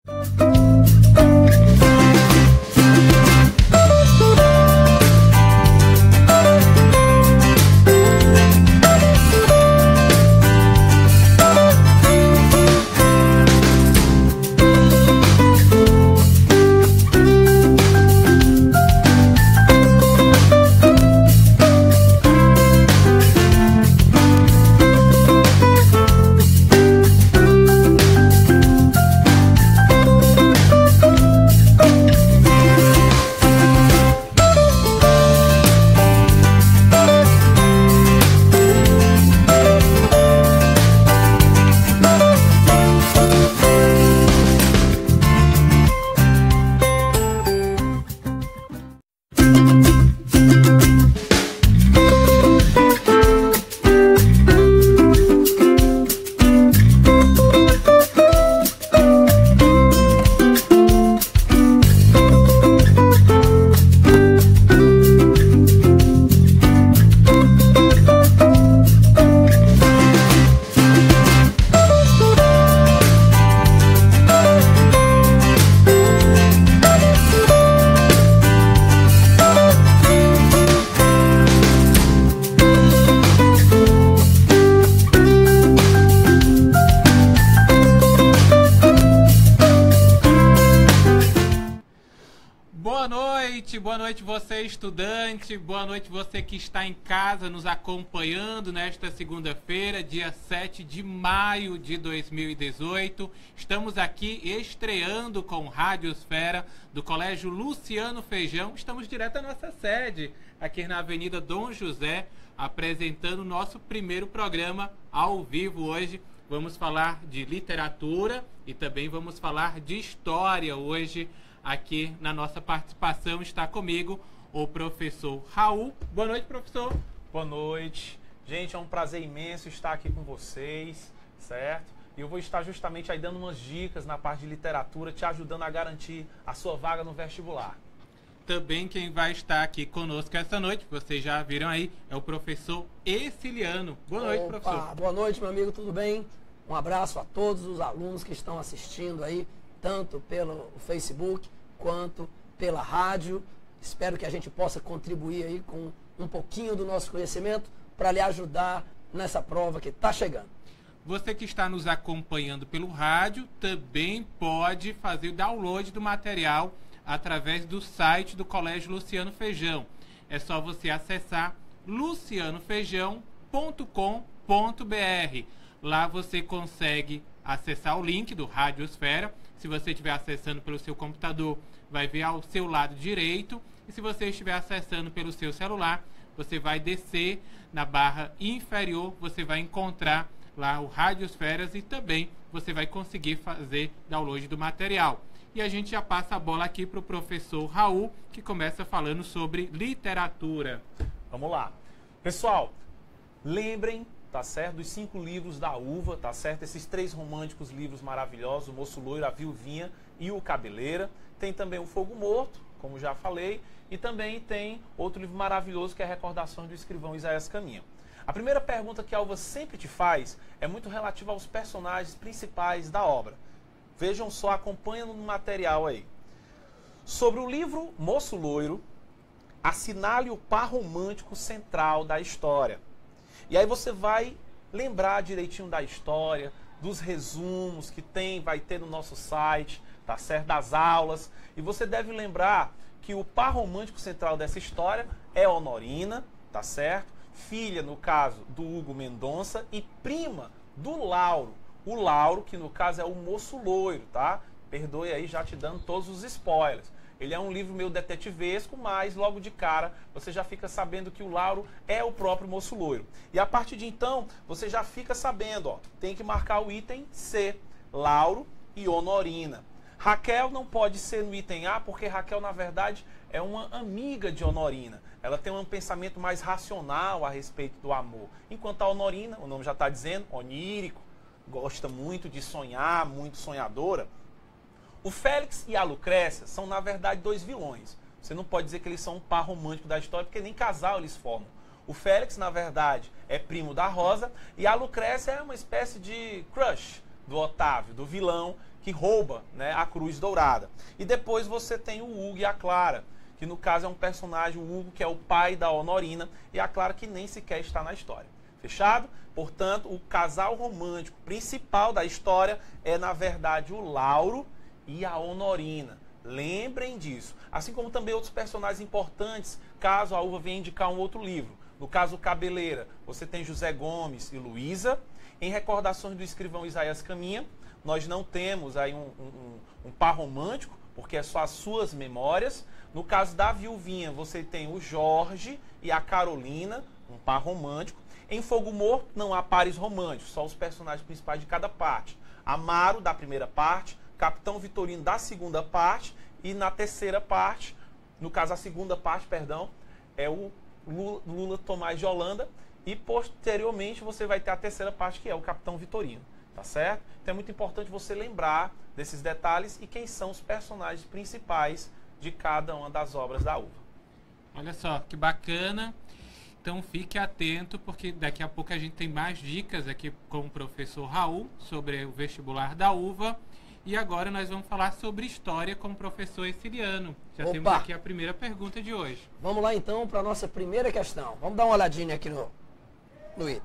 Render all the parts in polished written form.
Boa noite você estudante, boa noite você que está em casa nos acompanhando nesta segunda-feira, dia 7 de maio de 2018. Estamos aqui estreando com Radiosfera do Colégio Luciano Feijão. Estamos direto à nossa sede, aqui na Avenida Dom José, apresentando o nosso primeiro programa ao vivo hoje. Vamos falar de literatura e também vamos falar de história hoje. Aqui na nossa participação está comigo o professor Raul. Boa noite, professor. Boa noite. Gente, é um prazer imenso estar aqui com vocês, certo? E eu vou estar justamente aí dando umas dicas na parte de literatura, te ajudando a garantir a sua vaga no vestibular. Também quem vai estar aqui conosco essa noite, vocês já viram aí, é o professor Exiliano. Boa noite, professor. Boa noite, meu amigo, tudo bem? Um abraço a todos os alunos que estão assistindo aí, tanto pelo Facebook quanto pela rádio. Espero que a gente possa contribuir aí com um pouquinho do nosso conhecimento para lhe ajudar nessa prova que está chegando. Você que está nos acompanhando pelo rádio também pode fazer o download do material através do site do Colégio Luciano Feijão. É só você acessar lucianofeijão.com.br. Lá você consegue acessar o link do Radiosfera. Se você estiver acessando pelo seu computador, vai ver ao seu lado direito. E se você estiver acessando pelo seu celular, você vai descer na barra inferior, você vai encontrar lá o Radiosferas e também você vai conseguir fazer download do material. E a gente já passa a bola aqui para o professor Raul, que começa falando sobre literatura. Vamos lá. Pessoal, lembrem, tá certo, dos 5 livros da Uva, tá certo? Esses 3 românticos livros maravilhosos, o Moço Loiro, a Viuvinha e o Cabeleira. Tem também o Fogo Morto, como já falei, e também tem outro livro maravilhoso que é Recordações do Escrivão Isaías Caminha. A primeira pergunta que a Uva sempre te faz é muito relativa aos personagens principais da obra. Vejam só, acompanham no material aí. Sobre o livro Moço Loiro, assinale o par romântico central da história. E aí você vai lembrar direitinho da história, dos resumos que vai ter no nosso site, tá certo? Das aulas. E você deve lembrar que o par romântico central dessa história é Honorina, tá certo? Filha, no caso, do Hugo Mendonça e prima do Lauro. O Lauro, que no caso é o Moço Loiro, tá? Perdoe aí já te dando todos os spoilers. Ele é um livro meio detetivesco, mas logo de cara você já fica sabendo que o Lauro é o próprio Moço Loiro. E a partir de então, você já fica sabendo, ó, tem que marcar o item C, Lauro e Honorina. Raquel não pode ser no item A, porque Raquel, na verdade, é uma amiga de Honorina. Ela tem um pensamento mais racional a respeito do amor. Enquanto a Honorina, o nome já está dizendo, onírico, gosta muito de sonhar, muito sonhadora. O Félix e a Lucrécia são, na verdade, 2 vilões. Você não pode dizer que eles são um par romântico da história, porque nem casal eles formam. O Félix, na verdade, é primo da Rosa e a Lucrécia é uma espécie de crush, do Otávio, do vilão que rouba, né, a cruz dourada. E depois você tem o Hugo e a Clara, que no caso é um personagem, o Hugo, que é o pai da Honorina, e a Clara, que nem sequer está na história. Fechado? Portanto, o casal romântico principal da história é, na verdade, o Lauro e a Honorina. Lembrem disso. Assim como também outros personagens importantes, caso a Uva venha indicar um outro livro. No caso, Cabeleira, você tem José Gomes e Luísa. Em Recordações do Escrivão Isaías Caminha, nós não temos aí um par romântico, porque é só as suas memórias. No caso da Viuvinha, você tem o Jorge e a Carolina, um par romântico. Em Fogo Morto, não há pares românticos, só os personagens principais de cada parte. Amaro, da primeira parte, Capitão Vitorino, da segunda parte, e na terceira parte, no caso a segunda parte, perdão, é o Lula Tomás de Holanda, e posteriormente você vai ter a terceira parte, que é o Capitão Vitorino, tá certo? Então é muito importante você lembrar desses detalhes e quem são os personagens principais de cada uma das obras da Uva. Olha só, que bacana. Então fique atento, porque daqui a pouco a gente tem mais dicas aqui com o professor Raul sobre o vestibular da Uva. E agora nós vamos falar sobre história com o professor Exiliano. Já Opa! temos aqui a primeira pergunta de hoje. Vamos lá então para a nossa primeira questão. Vamos dar uma olhadinha aqui no item.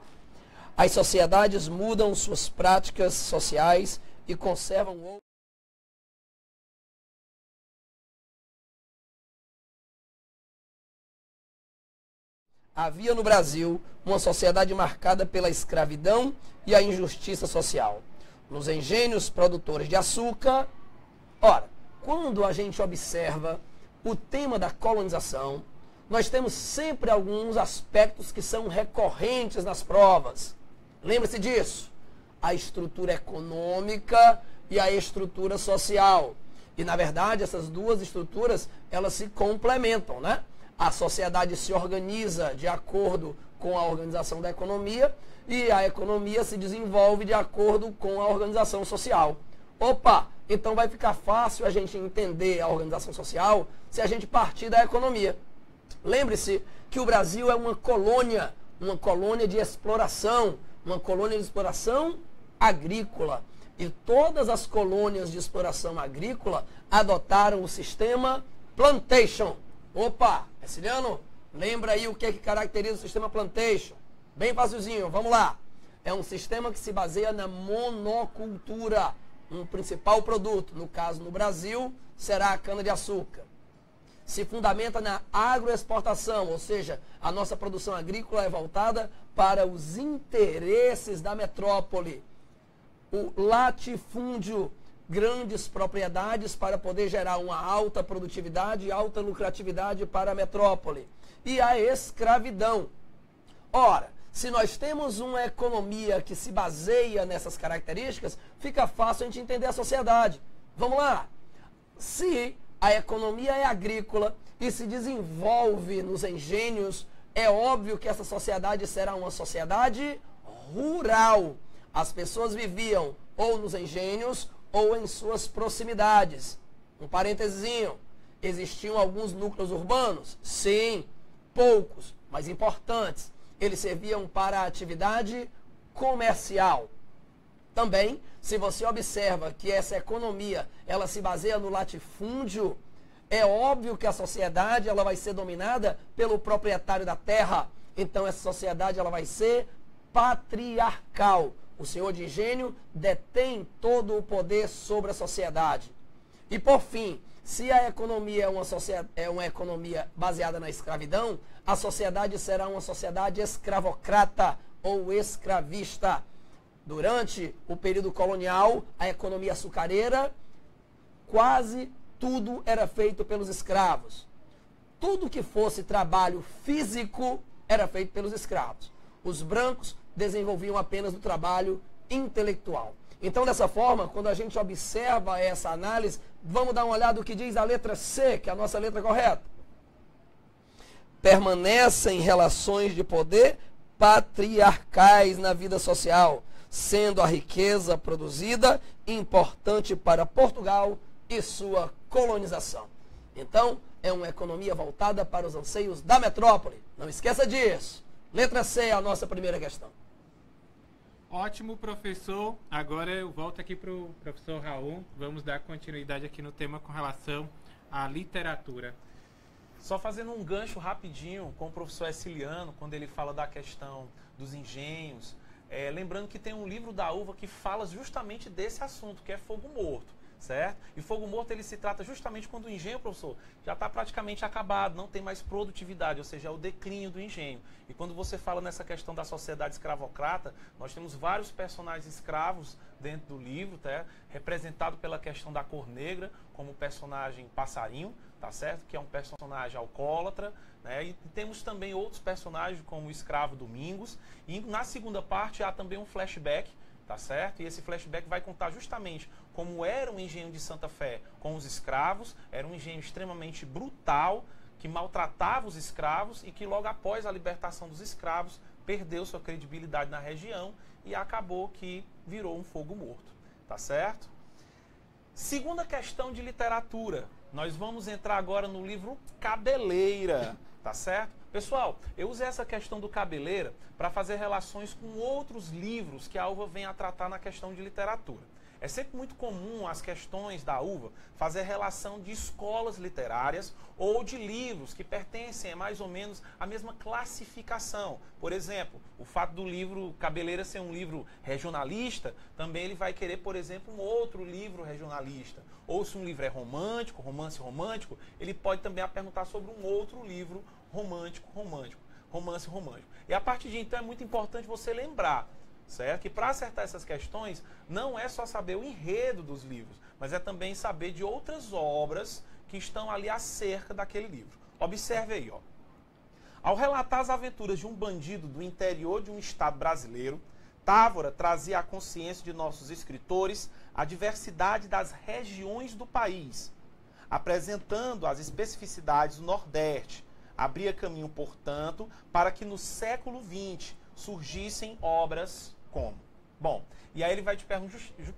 As sociedades mudam suas práticas sociais e conservam Havia no Brasil uma sociedade marcada pela escravidão e a injustiça social. Nos engenhos produtores de açúcar. Ora, quando a gente observa o tema da colonização, nós temos sempre alguns aspectos que são recorrentes nas provas. Lembre-se disso. A estrutura econômica e a estrutura social. E, na verdade, essas duas estruturas, elas se complementam, né? A sociedade se organiza de acordo com a organização da economia e a economia se desenvolve de acordo com a organização social. Opa, então vai ficar fácil a gente entender a organização social se a gente partir da economia. Lembre-se que o Brasil é uma colônia de exploração, uma colônia de exploração agrícola. E todas as colônias de exploração agrícola adotaram o sistema plantation. Opa, Exiliano, lembra aí o que caracteriza o sistema plantation? Bem facilzinho, vamos lá. É um sistema que se baseia na monocultura. Um principal produto, no caso no Brasil, será a cana-de-açúcar. Se fundamenta na agroexportação, ou seja, a nossa produção agrícola é voltada para os interesses da metrópole. O latifúndio, grandes propriedades para poder gerar uma alta produtividade e alta lucratividade para a metrópole. E a escravidão. Ora, se nós temos uma economia que se baseia nessas características, fica fácil a gente entender a sociedade. Vamos lá. Se a economia é agrícola e se desenvolve nos engenhos, é óbvio que essa sociedade será uma sociedade rural. As pessoas viviam ou nos engenhos ou em suas proximidades. Um parênteses, existiam alguns núcleos urbanos? Sim, poucos, mas importantes. Eles serviam para a atividade comercial. Também, se você observa que essa economia, ela se baseia no latifúndio, é óbvio que a sociedade ela vai ser dominada pelo proprietário da terra. Então, essa sociedade ela vai ser patriarcal. O senhor de engenho detém todo o poder sobre a sociedade. E, por fim, se a economia é uma economia baseada na escravidão, a sociedade será uma sociedade escravocrata ou escravista. Durante o período colonial, a economia açucareira, quase tudo era feito pelos escravos. Tudo que fosse trabalho físico era feito pelos escravos. Os brancos desenvolviam apenas o trabalho intelectual. Então, dessa forma, quando a gente observa essa análise, vamos dar uma olhada no que diz a letra C, que é a nossa letra correta. Permanecem relações de poder patriarcais na vida social, sendo a riqueza produzida importante para Portugal e sua colonização. Então, é uma economia voltada para os anseios da metrópole. Não esqueça disso. Letra C é a nossa primeira questão. Ótimo, professor. Agora eu volto aqui para o professor Raul. Vamos dar continuidade aqui no tema com relação à literatura. Só fazendo um gancho rapidinho com o professor Exiliano, quando ele fala da questão dos engenhos, lembrando que tem um livro da uva que fala justamente desse assunto, que é fogo morto, certo? E fogo morto ele se trata justamente quando o engenho, professor, já está praticamente acabado, não tem mais produtividade, ou seja, é o declínio do engenho. E quando você fala nessa questão da sociedade escravocrata, nós temos vários personagens escravos dentro do livro, tá? Representado pela questão da cor negra, como o personagem Passarinho, tá certo? Que é um personagem alcoólatra, né? E temos também outros personagens como o escravo Domingos. E na segunda parte há também um flashback, tá certo? E esse flashback vai contar justamente como era o engenho de Santa Fé com os escravos. Era um engenho extremamente brutal, que maltratava os escravos e que logo após a libertação dos escravos perdeu sua credibilidade na região e acabou que virou um fogo morto, tá certo? Segunda questão de literatura. Nós vamos entrar agora no livro Cabeleira, tá certo? Pessoal, eu usei essa questão do Cabeleira para fazer relações com outros livros que a UVA vem a tratar na questão de literatura. É sempre muito comum as questões da UVA fazer relação de escolas literárias ou de livros que pertencem a mais ou menos a mesma classificação. Por exemplo, o fato do livro Cabeleira ser um livro regionalista, também ele vai querer, por exemplo, um outro livro regionalista. Ou se um livro é romântico, romance romântico, ele pode também perguntar sobre um outro livro romance romântico. E a partir de então é muito importante você lembrar, certo? Que para acertar essas questões, não é só saber o enredo dos livros, mas é também saber de outras obras que estão ali acerca daquele livro. Observe aí, ó. Ao relatar as aventuras de um bandido do interior de um estado brasileiro, Távora trazia à consciência de nossos escritores a diversidade das regiões do país, apresentando as especificidades do Nordeste. Abria caminho, portanto, para que no século XX surgissem obras como. Bom, e aí ele vai te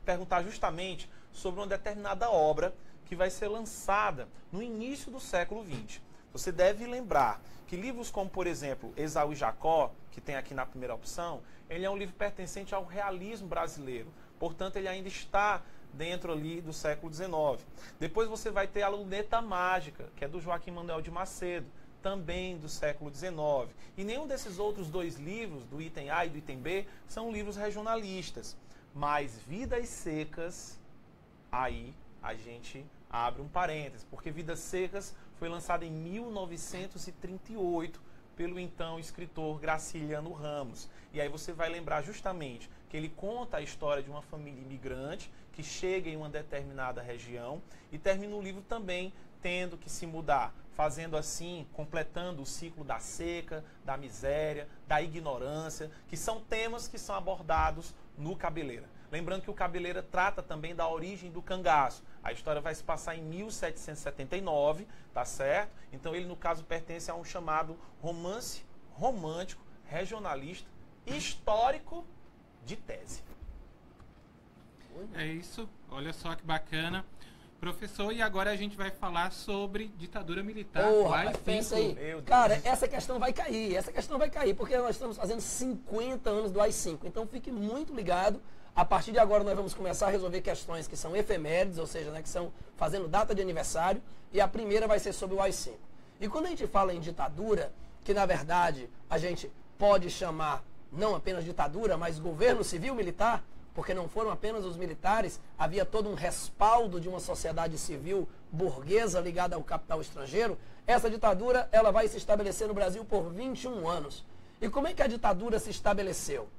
perguntar justamente sobre uma determinada obra que vai ser lançada no início do século XX. Você deve lembrar que livros como, por exemplo, Esaú e Jacó, que tem aqui na primeira opção, ele é um livro pertencente ao realismo brasileiro. Portanto, ele ainda está dentro ali do século XIX. Depois você vai ter a Luneta Mágica, que é do Joaquim Manuel de Macedo, também do século XIX. E nenhum desses outros dois livros, do item A e do item B, são livros regionalistas. Mas Vidas Secas, aí a gente abre um parênteses, porque Vidas Secas foi lançado em 1938 pelo então escritor Graciliano Ramos. E aí você vai lembrar justamente que ele conta a história de uma família imigrante que chega em uma determinada região e termina o livro também tendo que se mudar, fazendo assim, completando o ciclo da seca, da miséria, da ignorância, que são temas que são abordados no Cabeleira. Lembrando que o Cabeleira trata também da origem do cangaço. A história vai se passar em 1779, tá certo? Então ele, no caso, pertence a um chamado romance romântico, regionalista, histórico de tese. É isso, olha só que bacana. Professor, e agora a gente vai falar sobre ditadura militar. Porra, pensa aí. Cara, essa questão vai cair, porque nós estamos fazendo 50 anos do AI-5. Então fique muito ligado. A partir de agora nós vamos começar a resolver questões que são efemérides, ou seja, né, que são fazendo data de aniversário. E a primeira vai ser sobre o AI-5. E quando a gente fala em ditadura, que na verdade a gente pode chamar não apenas ditadura, mas governo civil militar, porque não foram apenas os militares, havia todo um respaldo de uma sociedade civil burguesa ligada ao capital estrangeiro. Essa ditadura ela vai se estabelecer no Brasil por 21 anos. E como é que a ditadura se estabeleceu?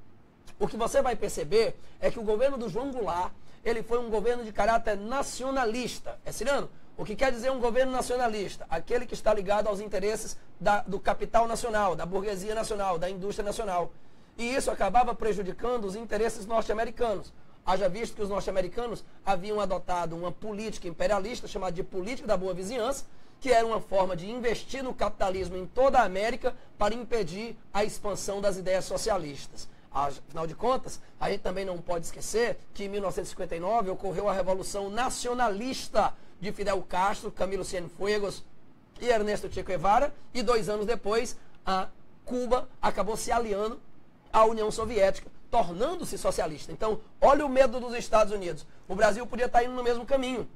O que você vai perceber é que o governo do João Goulart, ele foi um governo de caráter nacionalista. É, Cirano? O que quer dizer um governo nacionalista? Aquele que está ligado aos interesses do capital nacional, da burguesia nacional, da indústria nacional. E isso acabava prejudicando os interesses norte-americanos. Haja visto que os norte-americanos haviam adotado uma política imperialista chamada de política da boa vizinhança, que era uma forma de investir no capitalismo em toda a América para impedir a expansão das ideias socialistas. Afinal de contas, a gente também não pode esquecer que em 1959 ocorreu a Revolução Nacionalista de Fidel Castro, Camilo Cienfuegos e Ernesto Che Guevara, e 2 anos depois, a Cuba acabou se aliando à União Soviética, tornando-se socialista. Então, olha o medo dos Estados Unidos. O Brasil podia estar indo no mesmo caminho.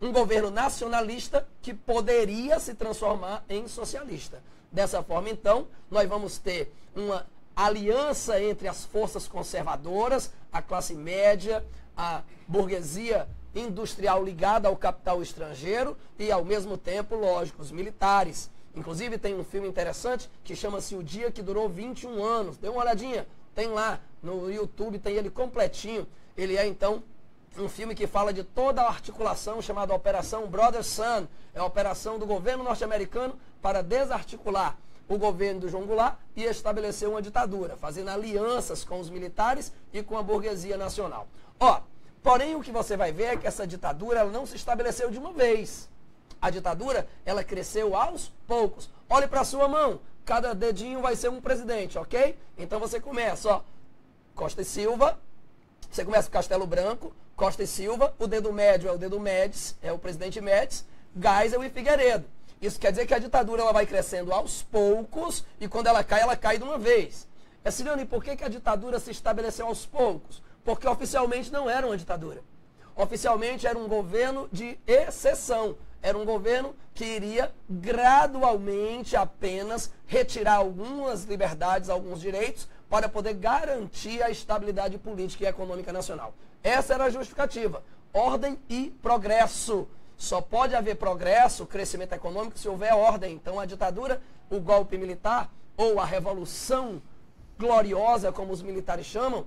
Um governo nacionalista que poderia se transformar em socialista. Dessa forma, então, nós vamos ter uma aliança entre as forças conservadoras, a classe média, a burguesia industrial ligada ao capital estrangeiro e, ao mesmo tempo, lógico, os militares. Inclusive, tem um filme interessante que chama-se O Dia que Durou 21 Anos. Dê uma olhadinha, tem lá no YouTube, tem ele completinho. Ele é, então, um filme que fala de toda a articulação chamada Operação Brother Sun. É a operação do governo norte-americano para desarticular o governo do João Goulart e estabelecer uma ditadura, fazendo alianças com os militares e com a burguesia nacional. Porém, o que você vai ver é que essa ditadura ela não se estabeleceu de uma vez. A ditadura, ela cresceu aos poucos. Olhe para a sua mão, cada dedinho vai ser um presidente, ok? Então você começa, Costa e Silva, você começa com Castelo Branco, Costa e Silva, o dedo médio é o dedo Médici, é o presidente Médici, Geisel e Figueiredo. Isso quer dizer que a ditadura ela vai crescendo aos poucos e quando ela cai de uma vez. Ciliano, e por que a ditadura se estabeleceu aos poucos? Porque oficialmente não era uma ditadura. Oficialmente era um governo de exceção. Era um governo que iria gradualmente apenas retirar algumas liberdades, alguns direitos, para poder garantir a estabilidade política e econômica nacional. Essa era a justificativa. Ordem e progresso. Só pode haver progresso, crescimento econômico, se houver ordem. Então, a ditadura, o golpe militar, ou a revolução gloriosa, como os militares chamam,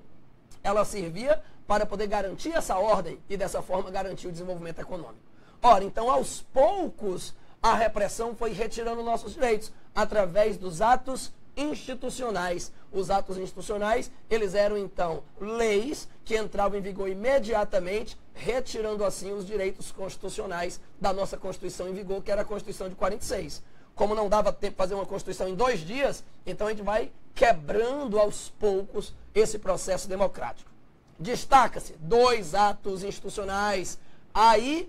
ela servia para poder garantir essa ordem e, dessa forma, garantir o desenvolvimento econômico. Ora, então, aos poucos, a repressão foi retirando nossos direitos através dos atos institucionais. Os atos institucionais, eles eram, então, leis que entravam em vigor imediatamente, retirando, assim, os direitos constitucionais da nossa Constituição em vigor, que era a Constituição de 46. Como não dava tempo de fazer uma Constituição em 2 dias, então a gente vai quebrando aos poucos esse processo democrático. Destaca-se 2 atos institucionais. Aí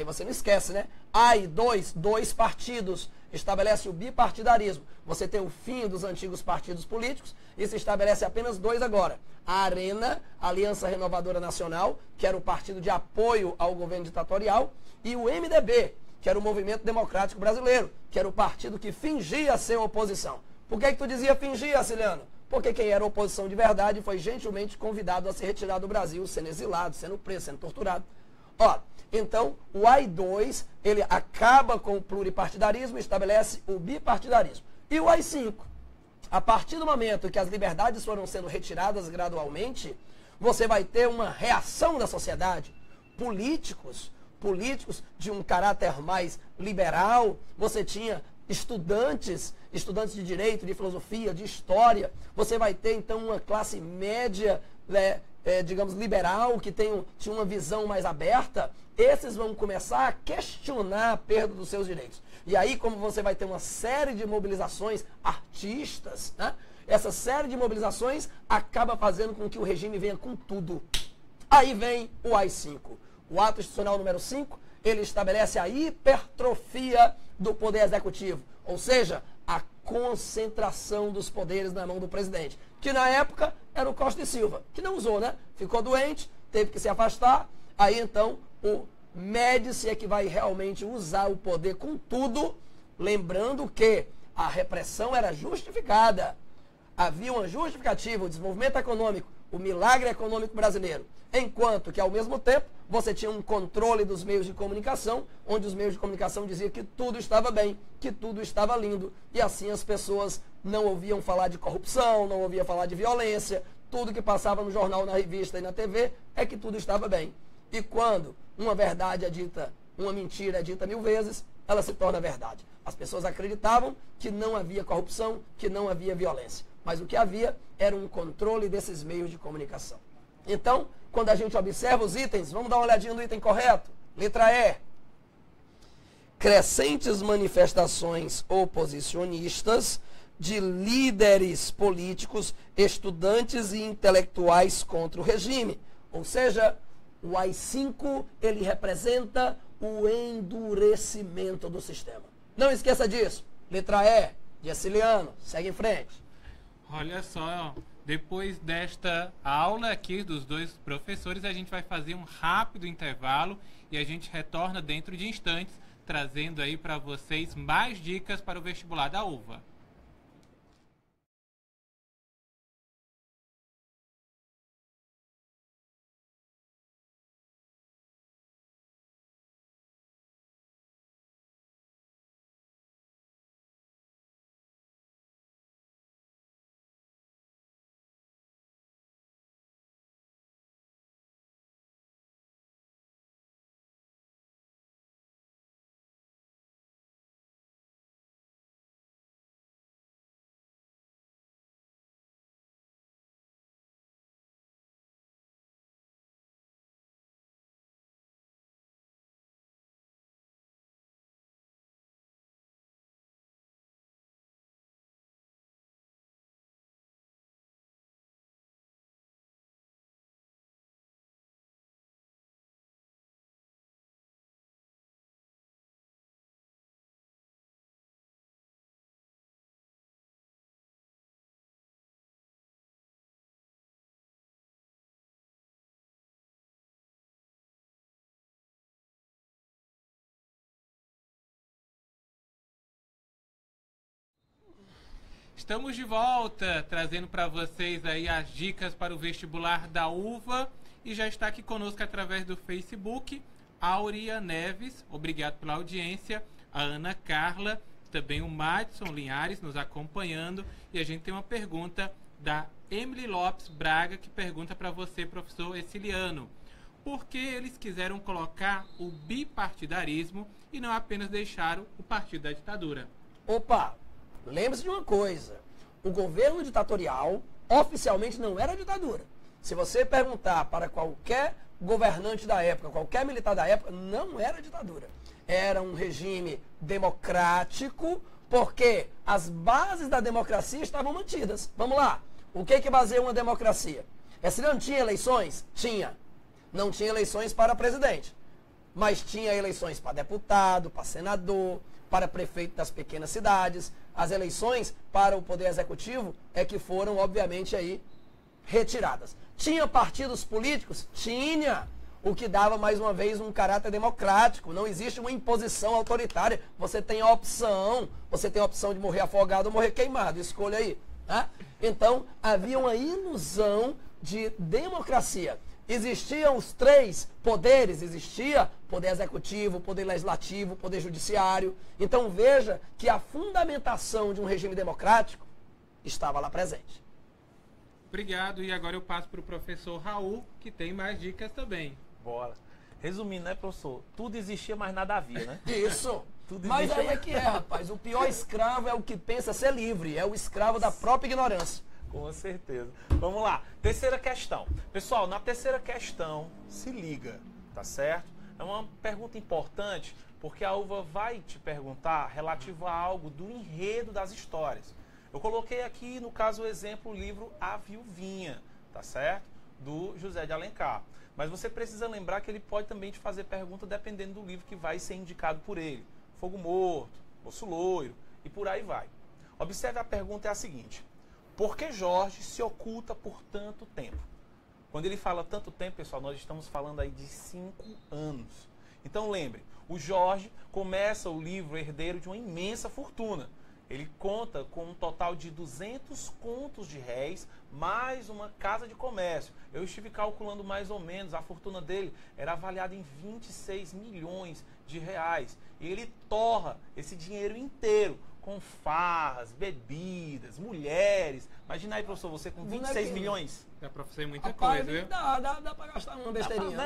você não esquece, né? Aí 2 partidos. Estabelece o bipartidarismo. Você tem o fim dos antigos partidos políticos e se estabelece apenas 2 agora. A ARENA, Aliança Renovadora Nacional, que era o partido de apoio ao governo ditatorial, e o MDB, que era o Movimento Democrático Brasileiro, que era o partido que fingia ser oposição. Por que tu dizia fingia, Ciliano? Porque quem era oposição de verdade foi gentilmente convidado a se retirar do Brasil, sendo exilado, sendo preso, sendo torturado. Então, o AI-2, ele acaba com o pluripartidarismo e estabelece o bipartidarismo. E o AI-5, a partir do momento que as liberdades foram sendo retiradas gradualmente, você vai ter uma reação da sociedade. Políticos de um caráter mais liberal, você tinha estudantes de direito, de filosofia, de história, você vai ter então uma classe média, digamos, liberal, que tinha uma visão mais aberta. Esses vão começar a questionar a perda dos seus direitos. E aí, como você vai ter uma série de mobilizações artistas, né? Essa série de mobilizações acaba fazendo com que o regime venha com tudo. Aí vem o AI-5. O ato institucional número 5, ele estabelece a hipertrofia do poder executivo, ou seja, a concentração dos poderes na mão do presidente, que na época era o Costa e Silva, que não usou, né? Ficou doente, teve que se afastar, aí então o Médici é que vai realmente usar o poder com tudo, lembrando que a repressão era justificada, havia uma justificativa, o desenvolvimento econômico, o milagre econômico brasileiro, enquanto que ao mesmo tempo você tinha um controle dos meios de comunicação, onde os meios de comunicação diziam que tudo estava bem, que tudo estava lindo, e assim as pessoas não ouviam falar de corrupção, não ouviam falar de violência, tudo que passava no jornal, na revista e na TV é que tudo estava bem. E quando uma verdade é dita, uma mentira é dita 1000 vezes, ela se torna verdade. As pessoas acreditavam que não havia corrupção, que não havia violência, mas o que havia era um controle desses meios de comunicação. Então, quando a gente observa os itens, vamos dar uma olhadinha no item correto. Letra E. Crescentes manifestações oposicionistas de líderes políticos, estudantes e intelectuais contra o regime. Ou seja, o AI-5, ele representa o endurecimento do sistema. Não esqueça disso. Letra E, de Ciliano, segue em frente. Olha só, Depois desta aula aqui dos dois professores, a gente vai fazer um rápido intervalo e a gente retorna dentro de instantes, trazendo aí para vocês mais dicas para o vestibular da UVA. Estamos de volta, trazendo para vocês aí as dicas para o vestibular da UVA. E já está aqui conosco através do Facebook, Auria Neves, obrigado pela audiência, a Ana Carla, também o Madison Linhares nos acompanhando. E a gente tem uma pergunta da Emily Lopes Braga, que pergunta para você, professor Exiliano. Por que eles quiseram colocar o bipartidarismo e não apenas deixaram o partido da ditadura? Opa! Lembre-se de uma coisa, o governo ditatorial oficialmente não era ditadura. Se você perguntar para qualquer governante da época, qualquer militar da época, não era ditadura. Era um regime democrático, porque as bases da democracia estavam mantidas. Vamos lá, o que baseia uma democracia? Se não tinha eleições? Tinha. Não tinha eleições para presidente, mas tinha eleições para deputado, para senador, para prefeito das pequenas cidades. As eleições para o Poder Executivo é que foram, obviamente, aí retiradas. Tinha partidos políticos? Tinha. O que dava, mais uma vez, um caráter democrático. Não existe uma imposição autoritária. Você tem a opção de morrer afogado ou morrer queimado. Escolha aí. Tá? Então, havia uma ilusão de democracia. Existiam os três poderes, existia poder executivo, poder legislativo, poder judiciário. Então veja que a fundamentação de um regime democrático estava lá presente. Obrigado, e agora eu passo para o professor Raul, que tem mais dicas também. Bora. Resumindo, né, professor? Tudo existia, mas nada havia, né? Isso. Tudo mas existia, aí é que é, rapaz. O pior escravo é o que pensa ser livre, é o escravo da própria ignorância. Com certeza. Vamos lá. Terceira questão. Pessoal, na terceira questão, se liga, tá certo? É uma pergunta importante, porque a UVA vai te perguntar relativo a algo do enredo das histórias. Eu coloquei aqui, no caso, o exemplo, o livro A Viuvinha, tá certo? Do José de Alencar. Mas você precisa lembrar que ele pode também te fazer pergunta dependendo do livro que vai ser indicado por ele. Fogo Morto, Moço Loiro e por aí vai. Observe, a pergunta é a seguinte: por que Jorge se oculta por tanto tempo? Quando ele fala tanto tempo, pessoal, nós estamos falando aí de 5 anos. Então lembre, o Jorge começa o livro herdeiro de uma imensa fortuna. Ele conta com um total de 200 contos de réis, mais uma casa de comércio. Eu estive calculando mais ou menos, a fortuna dele era avaliada em 26 milhões de reais. E ele torra esse dinheiro inteiro com farras, bebidas, mulheres. Imagina aí, professor, você com 26 milhões. Dá pra fazer muita coisa, viu? Dá pra gastar uma besteirinha.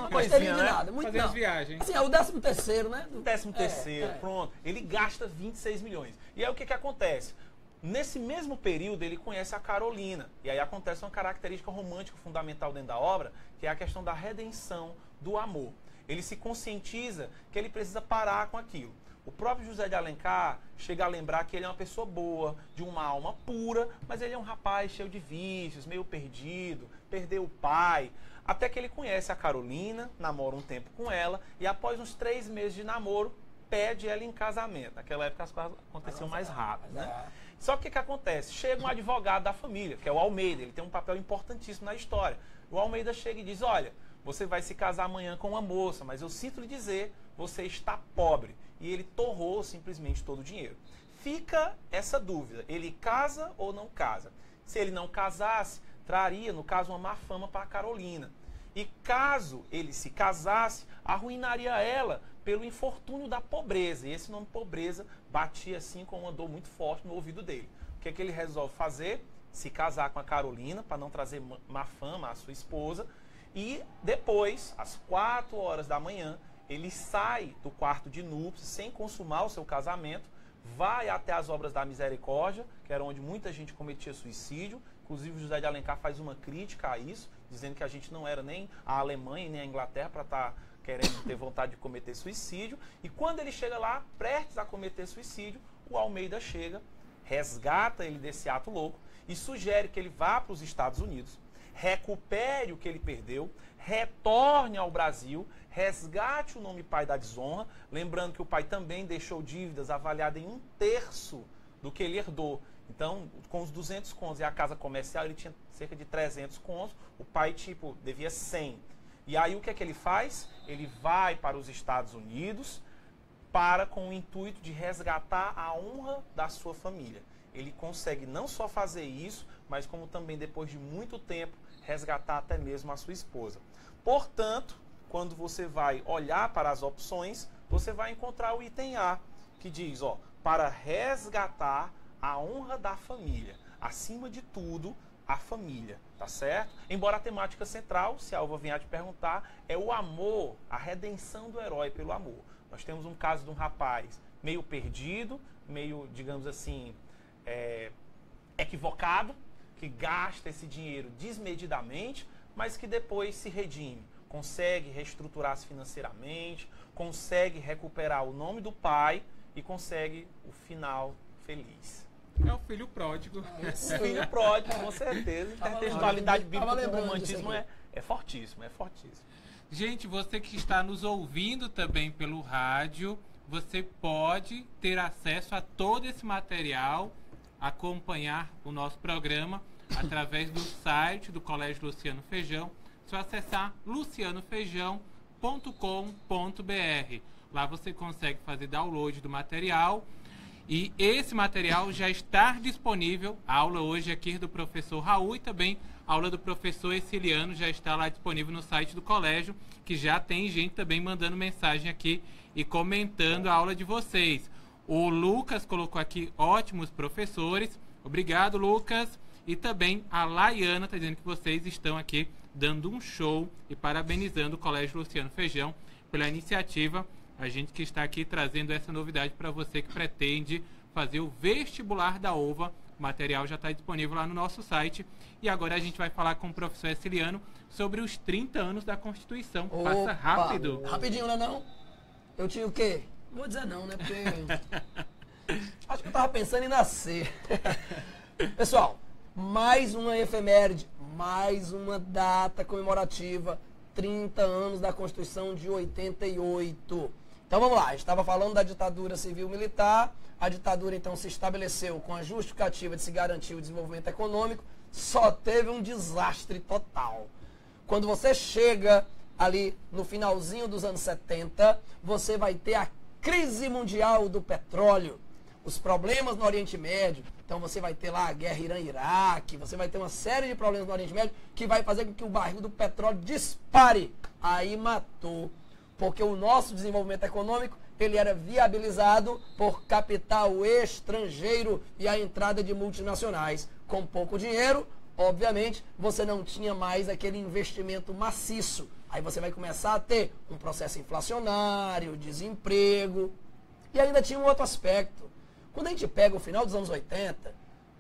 Uma besteirinha de né? nada. Muito fazer não. as viagens. Assim, é o 13º, né? O 13º, pronto. Ele gasta 26 milhões. E aí o que acontece? Nesse mesmo período, ele conhece a Carolina. E aí acontece uma característica romântica fundamental dentro da obra, que é a questão da redenção do amor. Ele se conscientiza que ele precisa parar com aquilo. O próprio José de Alencar chega a lembrar que ele é uma pessoa boa, de uma alma pura, mas ele é um rapaz cheio de vícios, meio perdido, perdeu o pai. Até que ele conhece a Carolina, namora um tempo com ela, e após uns 3 meses de namoro, pede ela em casamento. Naquela época as coisas aconteciam mais rápido, né? Só que o que acontece? Chega um advogado da família, que é o Almeida, ele tem um papel importantíssimo na história. O Almeida chega e diz, olha, você vai se casar amanhã com uma moça, mas eu sinto lhe dizer, você está pobre. E ele torrou simplesmente todo o dinheiro. Fica essa dúvida, ele casa ou não casa? Se ele não casasse, traria, no caso, uma má fama para a Carolina. E caso ele se casasse, arruinaria ela pelo infortúnio da pobreza. E esse nome pobreza batia assim com uma dor muito forte no ouvido dele. O que é que ele resolve fazer? Se casar com a Carolina, para não trazer má fama à sua esposa. E depois, às 4 horas da manhã, ele sai do quarto de núpcias sem consumar o seu casamento, vai até as Obras da Misericórdia, que era onde muita gente cometia suicídio. Inclusive o José de Alencar faz uma crítica a isso, dizendo que a gente não era nem a Alemanha nem a Inglaterra para estar querendo ter vontade de cometer suicídio. E quando ele chega lá, prestes a cometer suicídio, o Almeida chega, resgata ele desse ato louco e sugere que ele vá para os Estados Unidos, recupere o que ele perdeu, retorne ao Brasil, resgate o nome pai da desonra, lembrando que o pai também deixou dívidas avaliadas em 1/3 do que ele herdou. Então, com os 200 contos e a casa comercial, ele tinha cerca de 300 contos, o pai, devia 100. E aí, o que é que ele faz? Ele vai para os Estados Unidos com o intuito de resgatar a honra da sua família. Ele consegue não só fazer isso, mas como também, depois de muito tempo, resgatar até mesmo a sua esposa. Portanto, quando você vai olhar para as opções, você vai encontrar o item A, que diz, para resgatar a honra da família. Acima de tudo, a família, tá certo? Embora a temática central, se a Alva vier te perguntar, é o amor, a redenção do herói pelo amor. Nós temos um caso de um rapaz meio perdido, meio, digamos assim, equivocado, que gasta esse dinheiro desmedidamente, mas que depois se redime, consegue reestruturar-se financeiramente, consegue recuperar o nome do pai e consegue o final feliz. É o filho pródigo. Filho pródigo, com certeza. A intertextualidade bíblica com o romantismo é fortíssimo, é fortíssimo. Gente, você que está nos ouvindo também pelo rádio, você pode ter acesso a todo esse material, acompanhar o nosso programa através do site do Colégio Luciano Feijão. Só acessar lucianofeijão.com.br. Lá você consegue fazer download do material. E esse material já está disponível. A aula hoje aqui do professor Raul e também a aula do professor Exiliano já está lá disponível no site do colégio, que já tem gente também mandando mensagem aqui e comentando a aula de vocês. O Lucas colocou aqui ótimos professores. Obrigado, Lucas. E também a Laiana está dizendo que vocês estão aqui dando um show e parabenizando o Colégio Luciano Feijão pela iniciativa. A gente que está aqui trazendo essa novidade para você que pretende fazer o vestibular da UVA. O material já está disponível lá no nosso site. E agora a gente vai falar com o professor Exiliano sobre os 30 anos da Constituição. Opa, passa rápido. Rapidinho, não? Eu tinha o quê? Não vou dizer não, né? Porque acho que eu estava pensando em nascer. Pessoal, mais uma efeméride, mais uma data comemorativa. 30 anos da Constituição de 88. Então vamos lá, a gente estava falando da ditadura civil-militar, a ditadura então se estabeleceu com a justificativa de se garantir o desenvolvimento econômico, só teve um desastre total. Quando você chega ali no finalzinho dos anos 70, você vai ter a crise mundial do petróleo, os problemas no Oriente Médio. Então você vai ter lá a guerra Irã-Iraque, você vai ter uma série de problemas no Oriente Médio que vai fazer com que o barril do petróleo dispare. Aí matou. Porque o nosso desenvolvimento econômico, ele era viabilizado por capital estrangeiro e a entrada de multinacionais. Com pouco dinheiro, obviamente, você não tinha mais aquele investimento maciço. Aí você vai começar a ter um processo inflacionário, desemprego. E ainda tinha um outro aspecto. Quando a gente pega o final dos anos 80,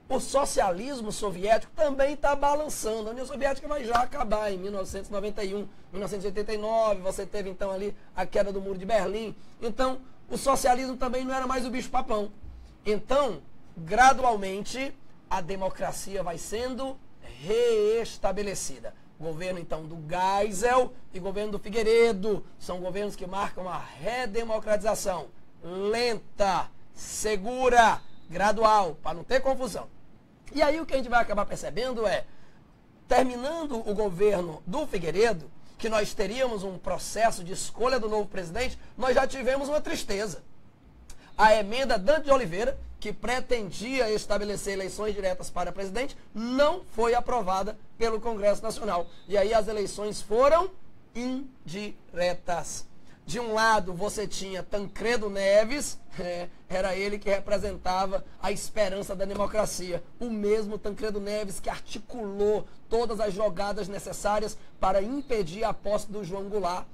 o socialismo soviético também está balançando. A União Soviética vai já acabar em 1991, 1989, você teve então ali a queda do Muro de Berlim. Então, o socialismo também não era mais o bicho-papão. Então, gradualmente, a democracia vai sendo reestabelecida. Governo, então, do Geisel e governo do Figueiredo são governos que marcam a redemocratização lenta, segura, gradual, para não ter confusão. E aí o que a gente vai acabar percebendo é, terminando o governo do Figueiredo, que nós teríamos um processo de escolha do novo presidente, nós já tivemos uma tristeza. A emenda Dante de Oliveira, que pretendia estabelecer eleições diretas para presidente, não foi aprovada pelo Congresso Nacional. E aí as eleições foram indiretas. De um lado você tinha Tancredo Neves, era ele que representava a esperança da democracia. O mesmo Tancredo Neves que articulou todas as jogadas necessárias para impedir a posse do João Goulart,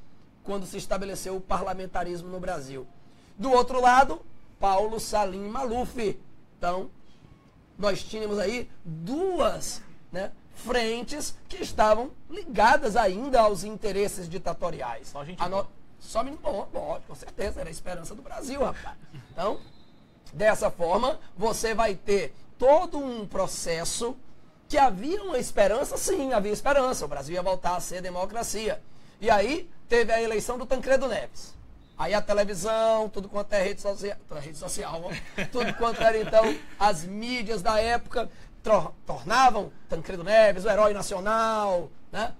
quando se estabeleceu o parlamentarismo no Brasil. Do outro lado, Paulo Salim Maluf. Então, nós tínhamos aí duas, frentes que estavam ligadas ainda aos interesses ditatoriais. Só bom, com certeza, era a esperança do Brasil, rapaz. Então, dessa forma, você vai ter todo um processo que havia uma esperança, sim, havia esperança. O Brasil ia voltar a ser democracia. E aí, teve a eleição do Tancredo Neves. Aí a televisão, tudo quanto é rede social, tudo quanto era então as mídias da época, tornavam Tancredo Neves o herói nacional,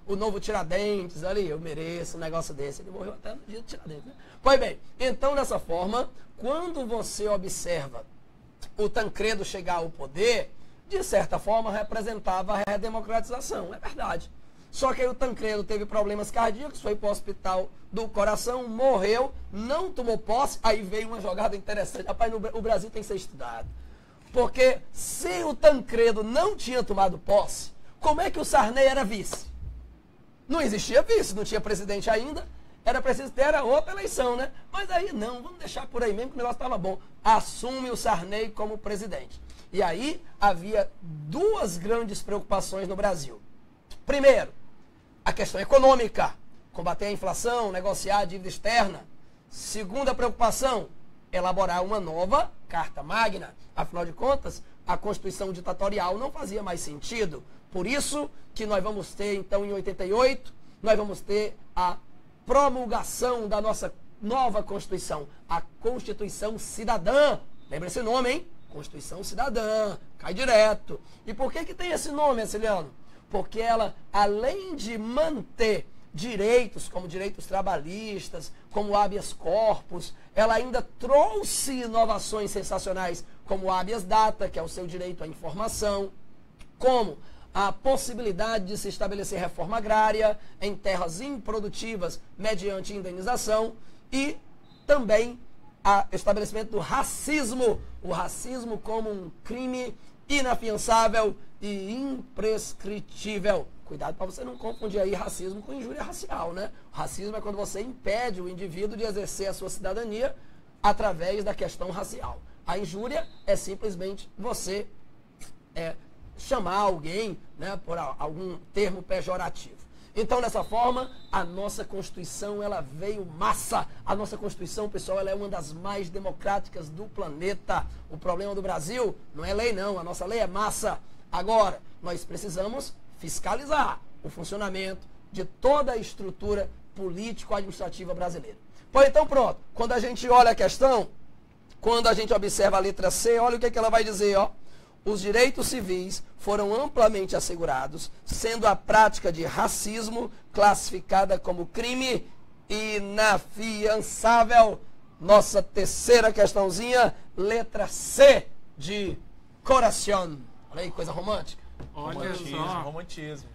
o novo Tiradentes, ali, eu mereço um negócio desse. Ele morreu até no dia do Tiradentes, Pois bem, então dessa forma, quando você observa o Tancredo chegar ao poder, de certa forma representava a redemocratização, é verdade. Só que aí o Tancredo teve problemas cardíacos, foi para o hospital do coração, morreu, não tomou posse, aí veio uma jogada interessante. Rapaz, o Brasil tem que ser estudado. Porque se o Tancredo não tinha tomado posse, como é que o Sarney era vice? Não existia vice, não tinha presidente ainda, era preciso ter a outra eleição, Mas aí não, vamos deixar por aí mesmo que o negócio estava bom. Assume o Sarney como presidente. E aí havia duas grandes preocupações no Brasil. Primeiro, a questão econômica, combater a inflação, negociar a dívida externa. Segunda preocupação, elaborar uma nova Carta Magna. Afinal de contas, a Constituição ditatorial não fazia mais sentido. Por isso que nós vamos ter, então, em 88, nós vamos ter a promulgação da nossa nova Constituição, a Constituição Cidadã. Lembra esse nome, hein? Constituição Cidadã, cai direto. E por que tem esse nome, Aciliano? Porque ela, além de manter direitos, como direitos trabalhistas, como habeas corpus, ela ainda trouxe inovações sensacionais, como o habeas data, que é o seu direito à informação, como a possibilidade de se estabelecer reforma agrária em terras improdutivas mediante indenização e também o estabelecimento do racismo, o racismo como um crime inafiançável e imprescritível. Cuidado para você não confundir aí racismo com injúria racial, O racismo é quando você impede o indivíduo de exercer a sua cidadania através da questão racial. A injúria é simplesmente você chamar alguém, por algum termo pejorativo. Então, dessa forma, a nossa Constituição, ela veio massa. A nossa Constituição, pessoal, ela é uma das mais democráticas do planeta. O problema do Brasil não é lei, não. A nossa lei é massa. Agora, nós precisamos fiscalizar o funcionamento de toda a estrutura político-administrativa brasileira. Pois então, pronto. Quando a gente olha a questão, quando a gente observa a letra C, olha o que ela vai dizer, Os direitos civis foram amplamente assegurados, sendo a prática de racismo classificada como crime inafiançável. Nossa terceira questãozinha, letra C de coração. Olha aí, coisa romântica. Olha só. Romantismo.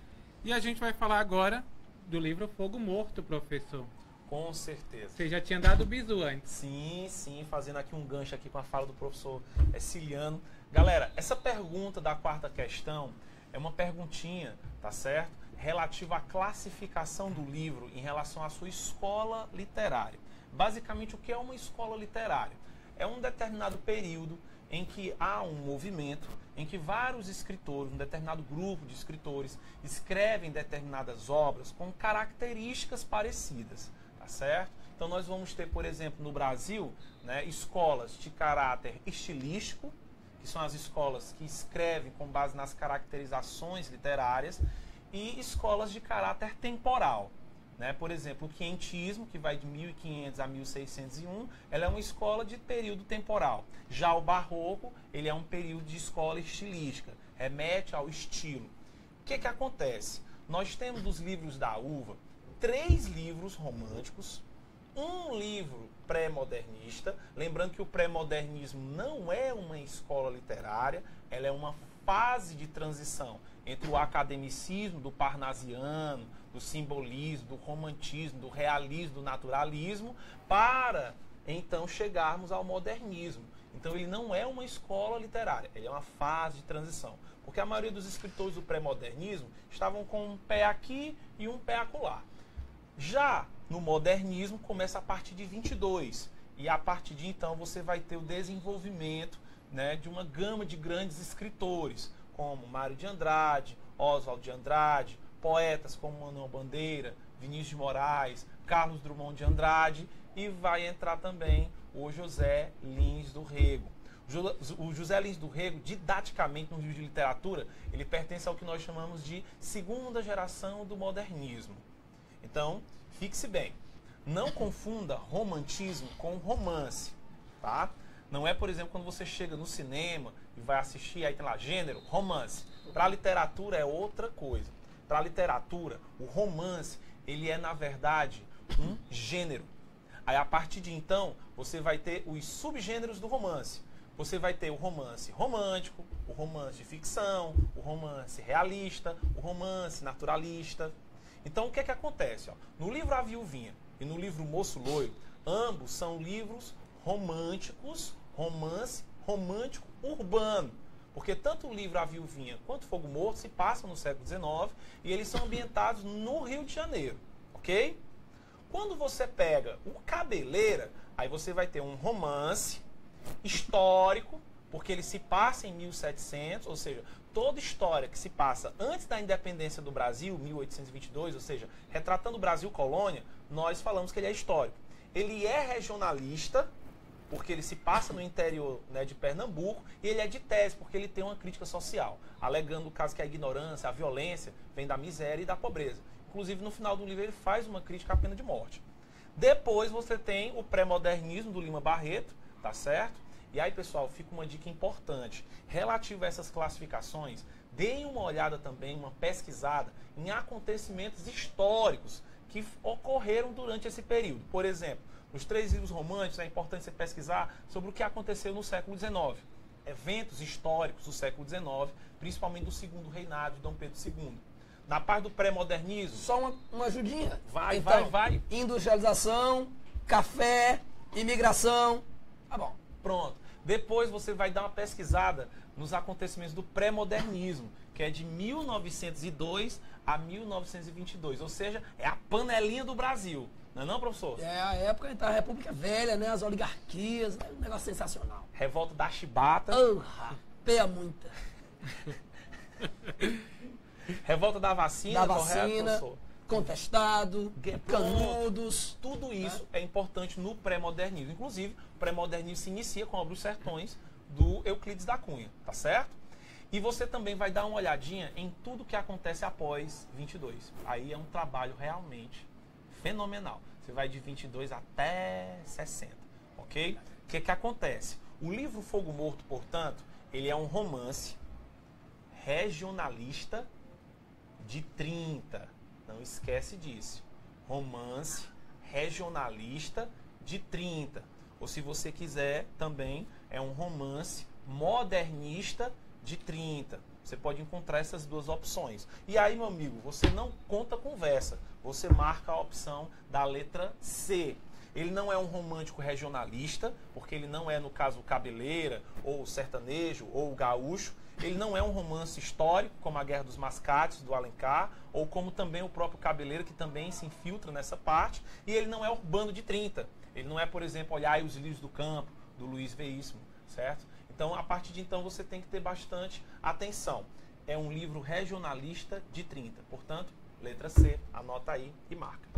E a gente vai falar agora do livro Fogo Morto, professor. Com certeza. Você já tinha dado o bisu antes. Sim, fazendo aqui um gancho aqui com a fala do professor Ciliano. Galera, essa pergunta da quarta questão é uma perguntinha, tá certo? Relativa à classificação do livro em relação à sua escola literária. Basicamente, o que é uma escola literária? É um determinado período em que há um movimento, em que vários escritores, um determinado grupo de escritores, escrevem determinadas obras com características parecidas, tá certo? Então nós vamos ter, por exemplo, no Brasil, escolas de caráter estilístico, que são as escolas que escrevem com base nas caracterizações literárias, e escolas de caráter temporal. né? Por exemplo, o quientismo, que vai de 1500 a 1601, ela é uma escola de período temporal. Já o barroco, ele é um período de escola estilística, remete ao estilo. O que acontece? Nós temos dos livros da UVA 3 livros românticos, um livro pré-modernista. Lembrando que o pré-modernismo não é uma escola literária, ela é uma fase de transição entre o academicismo do parnasiano, do simbolismo, do romantismo, do realismo, do naturalismo, para então chegarmos ao modernismo. Então ele não é uma escola literária, ele é uma fase de transição. Porque a maioria dos escritores do pré-modernismo estavam com um pé aqui e um pé acolá. Já no modernismo começa a partir de 22, e a partir de então você vai ter o desenvolvimento, né, de uma gama de grandes escritores, como Mário de Andrade, Oswald de Andrade, poetas como Manuel Bandeira, Vinícius de Moraes, Carlos Drummond de Andrade, e vai entrar também o José Lins do Rego. O José Lins do Rego, didaticamente no livro de literatura, ele pertence ao que nós chamamos de segunda geração do modernismo. Então, fixe bem, não confunda romantismo com romance, tá? Não é, por exemplo, quando você chega no cinema e vai assistir, aí tem lá, gênero, romance. Para a literatura é outra coisa. Para a literatura, o romance, ele é, na verdade, um gênero. Aí, a partir de então, você vai ter os subgêneros do romance. Você vai ter o romance romântico, o romance de ficção, o romance realista, o romance naturalista. Então, o que acontece? No livro A Viuvinha e no livro Moço Loiro, ambos são livros românticos, romance romântico urbano. Porque tanto o livro A Viuvinha quanto Fogo Morto se passam no século XIX e eles são ambientados no Rio de Janeiro, ok? Quando você pega o Cabeleira, aí você vai ter um romance histórico, porque ele se passa em 1700, ou seja, toda história que se passa antes da independência do Brasil, 1822, ou seja, retratando o Brasil colônia, nós falamos que ele é histórico. Ele é regionalista, porque ele se passa no interior, né, de Pernambuco, e ele é de tese, porque ele tem uma crítica social, alegando o caso que a ignorância, a violência, vem da miséria e da pobreza. Inclusive, no final do livro, ele faz uma crítica à pena de morte. Depois você tem o pré-modernismo do Lima Barreto, tá certo? E aí, pessoal, fica uma dica importante. Relativa a essas classificações, deem uma olhada também, uma pesquisada em acontecimentos históricos que ocorreram durante esse período. Por exemplo, nos 3 livros românticos é importante você pesquisar sobre o que aconteceu no século XIX. Eventos históricos do século XIX, principalmente do segundo reinado de Dom Pedro II. Na parte do pré-modernismo... Só uma ajudinha. Vai. Industrialização, café, imigração. Tá bom. Pronto. Depois você vai dar uma pesquisada nos acontecimentos do pré-modernismo, que é de 1902 a 1922. Ou seja, é a panelinha do Brasil. Não é não, professor? É a época da República Velha, né? As oligarquias, é um negócio sensacional. Revolta da Chibata. Peia muita. Revolta da vacina, correto, professor? Contestado, Canudos. Tudo isso é importante no pré-modernismo. Inclusive, o pré-modernismo se inicia com a obra Os Sertões, do Euclides da Cunha, tá certo? E você também vai dar uma olhadinha em tudo que acontece após 22. Aí é um trabalho realmente fenomenal. Você vai de 22 até 60, ok? O que acontece? O livro Fogo Morto, portanto, ele é um romance regionalista de 30. Não esquece disso. Romance regionalista de 30. Ou se você quiser, também é um romance modernista de 30. Você pode encontrar essas duas opções. E aí, meu amigo, você não conta conversa. Você marca a opção da letra C. Ele não é um romântico regionalista, porque ele não é, no caso, o cabeleira, ou o sertanejo, ou o gaúcho. Ele não é um romance histórico, como a Guerra dos Mascates, do Alencar, ou como também o próprio Cabeleira, que também se infiltra nessa parte. E ele não é urbano de 30. Ele não é, por exemplo, Olhai os Lírios do Campo, do Luiz Veríssimo, certo? Então, a partir de então, você tem que ter bastante atenção. É um livro regionalista de 30. Portanto, letra C, anota aí e marca.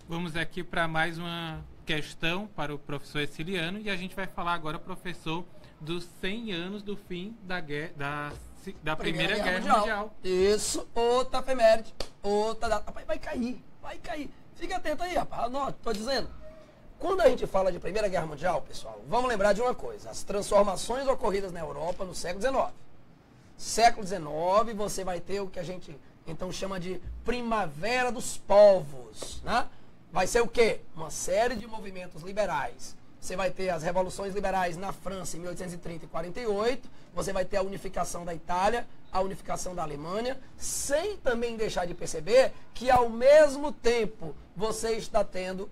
Vamos aqui para mais uma questão para o professor Exiliano, e a gente vai falar agora, professor, dos 100 anos do fim da Primeira Guerra Mundial. Isso, outra efeméride, outra data. Vai cair. vai cair. Fique atento aí, rapaz. Anote, estou dizendo. Quando a gente fala de Primeira Guerra Mundial, pessoal, vamos lembrar de uma coisa. As transformações ocorridas na Europa no século XIX. Século XIX, você vai ter o que a gente então chama de Primavera dos Povos, né? Vai ser o quê? Uma série de movimentos liberais. Você vai ter as revoluções liberais na França em 1830 e 48, você vai ter a unificação da Itália, a unificação da Alemanha, sem também deixar de perceber que ao mesmo tempo você está tendo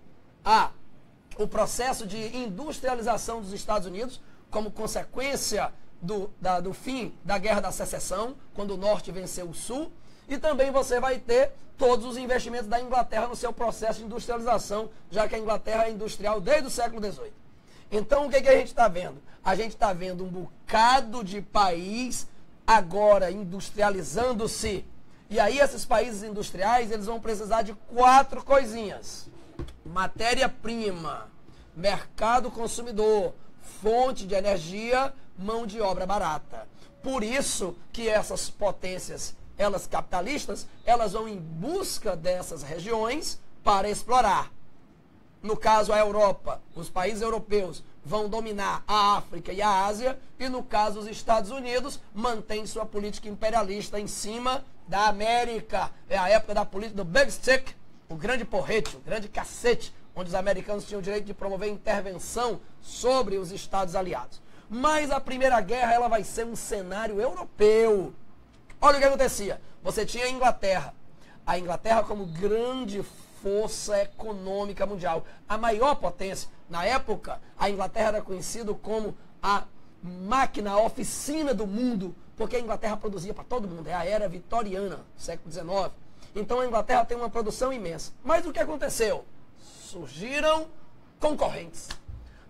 o processo de industrialização dos Estados Unidos como consequência do fim da Guerra da Secessão, quando o Norte venceu o Sul, e também você vai ter todos os investimentos da Inglaterra no seu processo de industrialização, já que a Inglaterra é industrial desde o século XVIII. Então, o que a gente está vendo? A gente está vendo um bocado de país agora industrializando-se. E aí, esses países industriais, eles vão precisar de 4 coisinhas. Matéria-prima, mercado consumidor, fonte de energia, mão de obra barata. Por isso que essas potências, elas capitalistas, elas vão em busca dessas regiões para explorar. No caso, a Europa, os países europeus vão dominar a África e a Ásia, e no caso, os Estados Unidos mantêm sua política imperialista em cima da América. É a época da política do Big Stick, o grande porrete, o grande cacete, onde os americanos tinham o direito de promover intervenção sobre os Estados aliados. Mas a Primeira Guerra, ela vai ser um cenário europeu. Olha o que acontecia. Você tinha a Inglaterra. A Inglaterra como grande força econômica mundial. A maior potência. Na época, a Inglaterra era conhecida como a máquina, a oficina do mundo, porque a Inglaterra produzia para todo mundo. É a era vitoriana, século XIX. Então a Inglaterra tem uma produção imensa. Mas o que aconteceu? Surgiram concorrentes.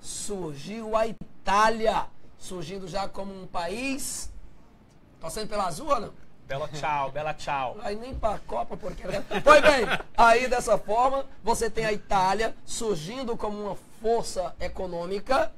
Surgiu a Itália, surgindo já como um país. Torcendo pela azul ou não? Bela tchau, bela tchau. Aí nem para a Copa, porque... Pois bem, aí dessa forma, você tem a Itália surgindo como uma força econômica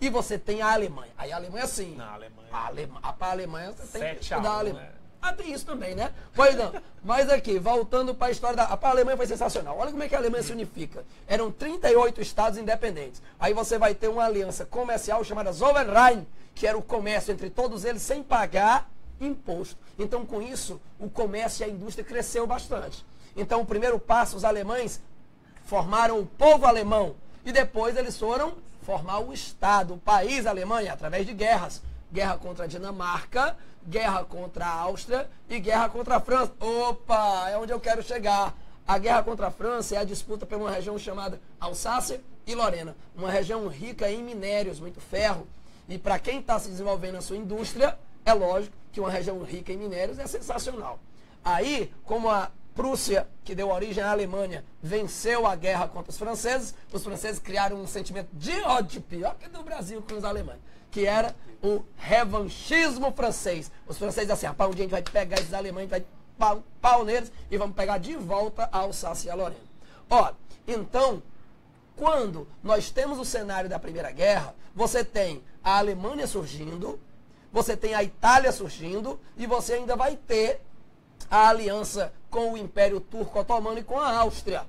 e você tem a Alemanha. Aí a Alemanha, sim. Na Alemanha. Para a Alemanha, você tem que 7 a 1, estudar a Alemanha. né? Tem isso também, né? Pois não. Mas aqui, voltando para a história da... A Alemanha foi sensacional. Olha como é que a Alemanha se unifica. Eram 38 estados independentes. Aí você vai ter uma aliança comercial chamada Zollverein, que era o comércio entre todos eles sem pagar imposto. Então, com isso, o comércio e a indústria cresceu bastante. Então, o primeiro passo, os alemães formaram o povo alemão. E depois eles foram formar o Estado, o país Alemanha, através de guerras. Guerra contra a Dinamarca, guerra contra a Áustria e guerra contra a França. Opa, é onde eu quero chegar. A guerra contra a França é a disputa por uma região chamada Alsácia e Lorena. Uma região rica em minérios, muito ferro. E para quem está se desenvolvendo a sua indústria, é lógico que uma região rica em minérios é sensacional. Aí, como a Prússia, que deu origem à Alemanha, venceu a guerra contra os franceses criaram um sentimento de ódio pior que do Brasil com os alemães, que era o revanchismo francês. Os franceses assim, rapaz, um dia a gente vai pegar esses alemães, vai pau neles e vamos pegar de volta a Alsácia e a Lorena. Ora, então, quando nós temos o cenário da Primeira Guerra, você tem a Alemanha surgindo, você tem a Itália surgindo e você ainda vai ter a aliança com o Império Turco-Otomano e com a Áustria.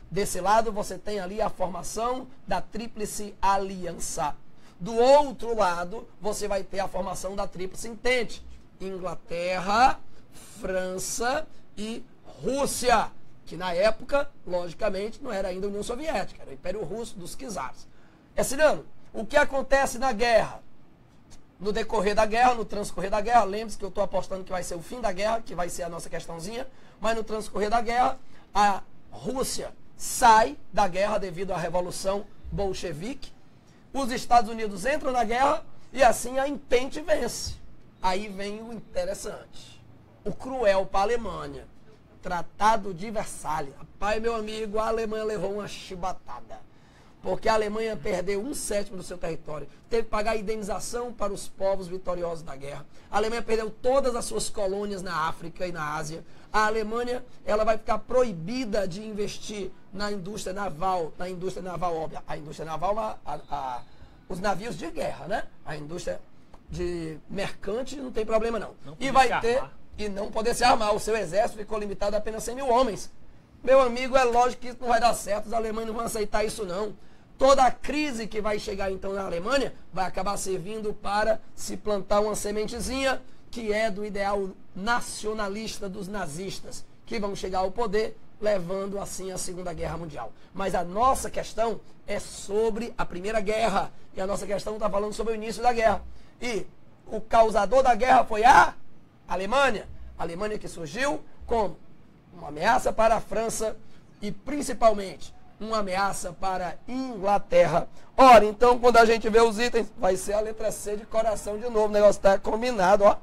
Desse lado você tem ali a formação da Tríplice Aliança. Do outro lado você vai ter a formação da Tríplice Entente. Inglaterra, França e Rússia. Que na época, logicamente, não era ainda a União Soviética, era o Império Russo dos czares. Cirano, o que acontece na guerra? No decorrer da guerra, no transcorrer da guerra, lembre-se que eu estou apostando que vai ser o fim da guerra, que vai ser a nossa questãozinha, mas no transcorrer da guerra, a Rússia sai da guerra devido à Revolução Bolchevique, os Estados Unidos entram na guerra e assim a Entente vence. Aí vem o interessante, o cruel para a Alemanha, Tratado de Versalhes. Rapaz, meu amigo, a Alemanha levou uma chibatada. Porque a Alemanha perdeu 1/7 do seu território. Teve que pagar indenização para os povos vitoriosos da guerra. A Alemanha perdeu todas as suas colônias na África e na Ásia. A Alemanha, ela vai ficar proibida de investir na indústria naval. Na indústria naval, óbvio. A indústria naval, os navios de guerra, né? A indústria de mercante não tem problema não. E vai ter, e não poder se armar. O seu exército ficou limitado a apenas 100 mil homens. Meu amigo, é lógico que isso não vai dar certo, os alemães não vão aceitar isso não. Toda a crise que vai chegar então na Alemanha vai acabar servindo para se plantar uma sementezinha que é do ideal nacionalista dos nazistas, que vão chegar ao poder levando assim a Segunda Guerra Mundial. Mas a nossa questão é sobre a Primeira Guerra, e a nossa questão está falando sobre o início da guerra. E o causador da guerra foi a Alemanha. A Alemanha que surgiu como uma ameaça para a França e principalmente uma ameaça para a Inglaterra. Ora, então quando a gente vê os itens, vai ser a letra C de coração de novo. O negócio está combinado, ó.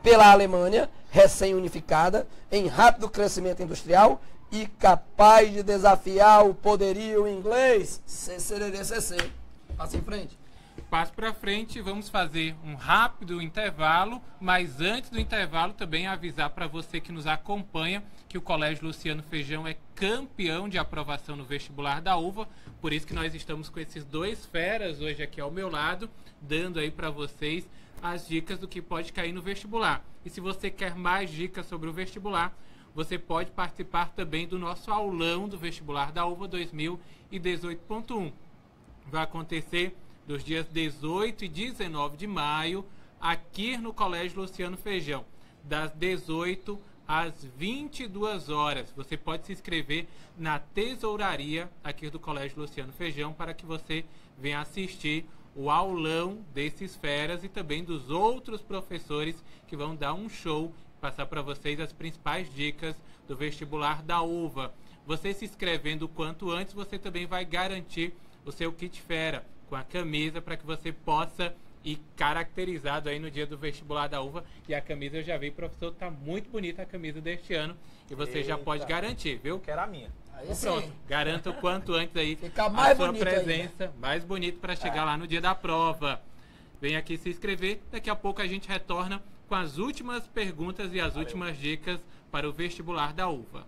Pela Alemanha, recém-unificada, em rápido crescimento industrial e capaz de desafiar o poderio inglês. CCDCC. Passa em frente. Passo para frente, vamos fazer um rápido intervalo, mas antes do intervalo também avisar para você que nos acompanha que o Colégio Luciano Feijão é campeão de aprovação no vestibular da UVA, por isso que nós estamos com esses dois feras hoje aqui ao meu lado, dando aí para vocês as dicas do que pode cair no vestibular. E se você quer mais dicas sobre o vestibular, você pode participar também do nosso aulão do vestibular da UVA 2018.1. Vai acontecer dos dias 18 e 19 de maio, aqui no Colégio Luciano Feijão, das 18 às 22 horas. Você pode se inscrever na tesouraria aqui do Colégio Luciano Feijão para que você venha assistir o aulão desses feras e também dos outros professores que vão dar um show, passar para vocês as principais dicas do vestibular da UVA. Você se inscrevendo o quanto antes, você também vai garantir o seu kit fera com a camisa para que você possa ir caracterizado aí no dia do vestibular da UVA. E a camisa eu já vi, professor, tá muito bonita a camisa deste ano e você já pode garantir, viu? Que era a minha. Aí Pronto, sim. garanta o quanto antes aí Fica mais a sua bonito presença, ainda. mais bonito para chegar lá no dia da prova. Vem aqui se inscrever, daqui a pouco a gente retorna com as últimas perguntas e as últimas dicas para o vestibular da UVA.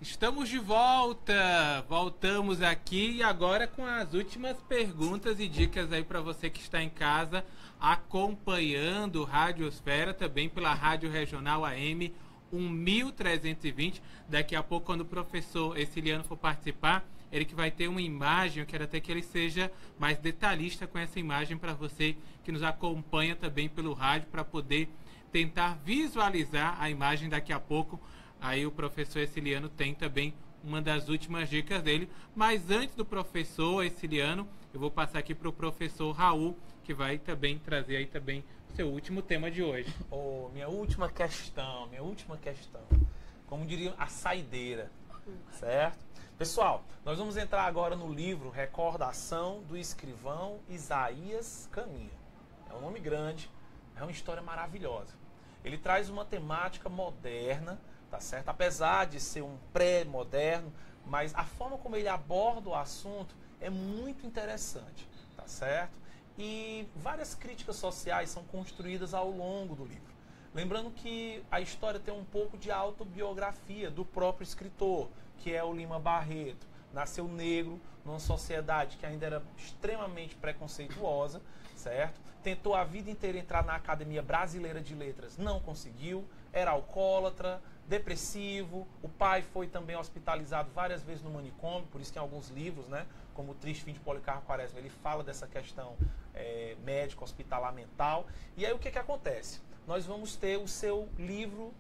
Estamos de volta, voltamos aqui e agora com as últimas perguntas e dicas aí para você que está em casa acompanhando o Radiosfera, também pela Rádio Regional AM 1320. Daqui a pouco, quando o professor Exiliano for participar, ele que vai ter uma imagem, eu quero até que ele seja mais detalhista com essa imagem para você que nos acompanha também pelo rádio, para poder tentar visualizar a imagem daqui a pouco. Aí o professor Exiliano tem também uma das últimas dicas dele. Mas antes do professor Exiliano, eu vou passar aqui para o professor Raul, que vai também trazer aí também o seu último tema de hoje. Minha última questão. Como diriam, a saideira. Certo? Pessoal, nós vamos entrar agora no livro Recordação do Escrivão Isaías Caminha. É um nome grande, é uma história maravilhosa. Ele traz uma temática moderna, tá certo? Apesar de ser um pré-moderno, mas a forma como ele aborda o assunto é muito interessante, tá certo? E várias críticas sociais são construídas ao longo do livro. Lembrando que a história tem um pouco de autobiografia do próprio escritor, que é o Lima Barreto, nasceu negro, numa sociedade que ainda era extremamente preconceituosa, certo? Tentou a vida inteira entrar na Academia Brasileira de Letras, não conseguiu, era alcoólatra, depressivo, o pai foi também hospitalizado várias vezes no manicômio, por isso tem alguns livros, né, como O Triste Fim de Policarpo Quaresma, ele fala dessa questão médica, hospitalar, mental. E aí o que que acontece? Nós vamos ter o seu livro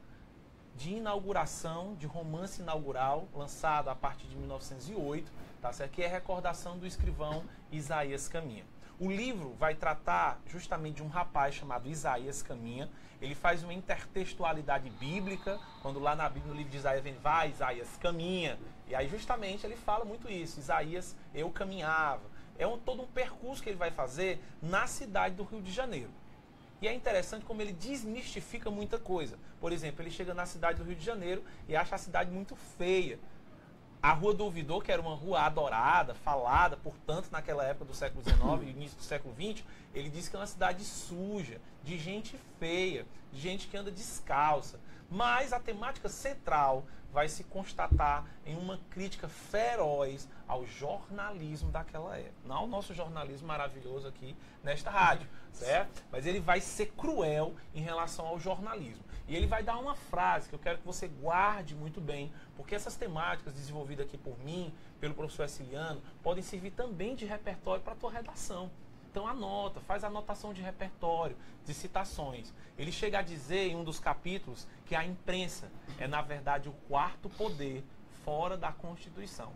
de inauguração, de romance inaugural, lançado a partir de 1908, tá certo? Que é a recordação do escrivão Isaías Caminha. O livro vai tratar justamente de um rapaz chamado Isaías Caminha. Ele faz uma intertextualidade bíblica, quando lá na Bíblia, no livro de Isaías, vem, vai Isaías, caminha. E aí justamente ele fala muito isso, Isaías, eu caminhava. É todo um percurso que ele vai fazer na cidade do Rio de Janeiro. E é interessante como ele desmistifica muita coisa. Por exemplo, ele chega na cidade do Rio de Janeiro e acha a cidade muito feia. A Rua do Ouvidor, que era uma rua adorada, falada, portanto, naquela época do século XIX e início do século XX, ele diz que é uma cidade suja, de gente feia, de gente que anda descalça. Mas a temática central vai se constatar em uma crítica feroz ao jornalismo daquela época. Não ao nosso jornalismo maravilhoso aqui nesta rádio, certo? Mas ele vai ser cruel em relação ao jornalismo. E ele vai dar uma frase que eu quero que você guarde muito bem, porque essas temáticas desenvolvidas aqui por mim, pelo professor Erciliano, podem servir também de repertório para a tua redação. Então anota, faz anotação de repertório, de citações. Ele chega a dizer em um dos capítulos que a imprensa é, na verdade, o quarto poder fora da Constituição.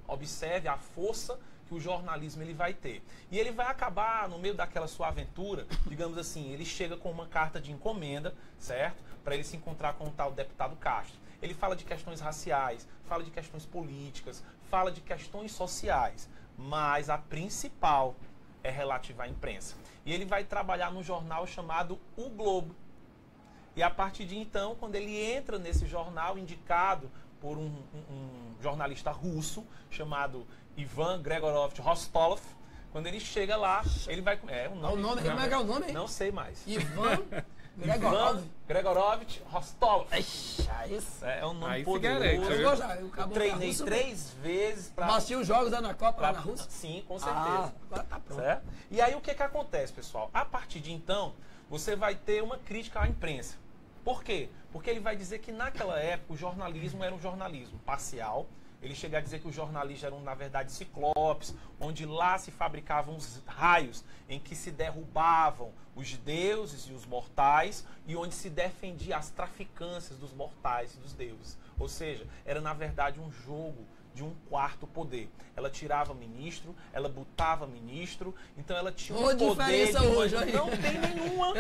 Observe a força que o jornalismo ele vai ter. E ele vai acabar, no meio daquela sua aventura, digamos assim, ele chega com uma carta de encomenda, certo? Para ele se encontrar com o tal deputado Castro. Ele fala de questões raciais, fala de questões políticas, fala de questões sociais, mas a principal é relativa à imprensa. E ele vai trabalhar num jornal chamado O Globo. E a partir de então, quando ele entra nesse jornal, indicado por um jornalista russo chamado Ivan Gregorovich Rostolov, quando ele chega lá, ele vai... como é que é o nome? Não sei mais. Ivan Gregorovich Rostolov. Isso. É um nome Aí poderoso. Eu treinei 3 vezes para... Assistiu os jogos na Copa lá na Rússia? Sim, com certeza. Agora tá pronto. Certo? E aí o que acontece, pessoal? A partir de então, você vai ter uma crítica à imprensa. Por quê? Porque ele vai dizer que naquela época o jornalismo era um jornalismo parcial. Ele chega a dizer que os jornalistas eram, na verdade, ciclopes, onde lá se fabricavam os raios em que se derrubavam os deuses e os mortais e onde se defendia as traficâncias dos mortais e dos deuses. Ou seja, era, na verdade, um jogo de um quarto poder. Ela tirava ministro, ela botava ministro, então ela tinha um poder de... hoje, não tem nenhuma.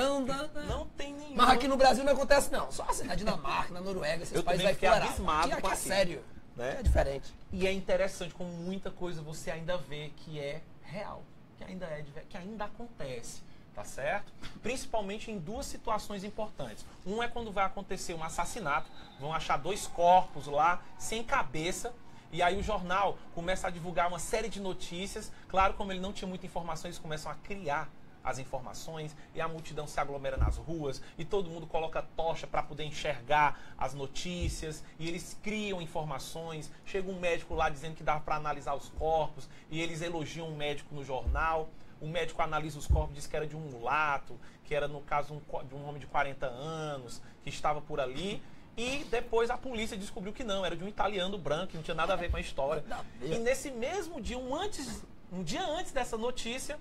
Não tem nenhuma. Mas aqui no Brasil não acontece, não. Só assim, na Dinamarca, na Noruega, esses países vai explorar. Aqui é sério. Né? É diferente. E é interessante como muita coisa você ainda vê que é real, que ainda acontece, tá certo? Principalmente em 2 situações importantes. Um é quando vai acontecer um assassinato, vão achar 2 corpos lá, sem cabeça, e aí o jornal começa a divulgar uma série de notícias. Claro, como ele não tinha muita informação, eles começam a criar as informações e a multidão se aglomera nas ruas e todo mundo coloca tocha para poder enxergar as notícias e eles criam informações. Chega um médico lá dizendo que dá para analisar os corpos e eles elogiam um médico no jornal. O médico analisa os corpos, diz que era de um mulato, que era, no caso, de um homem de 40 anos que estava por ali. E depois a polícia descobriu que não, era de um italiano branco, que não tinha nada a ver com a história. E nesse mesmo dia, um dia antes dessa notícia,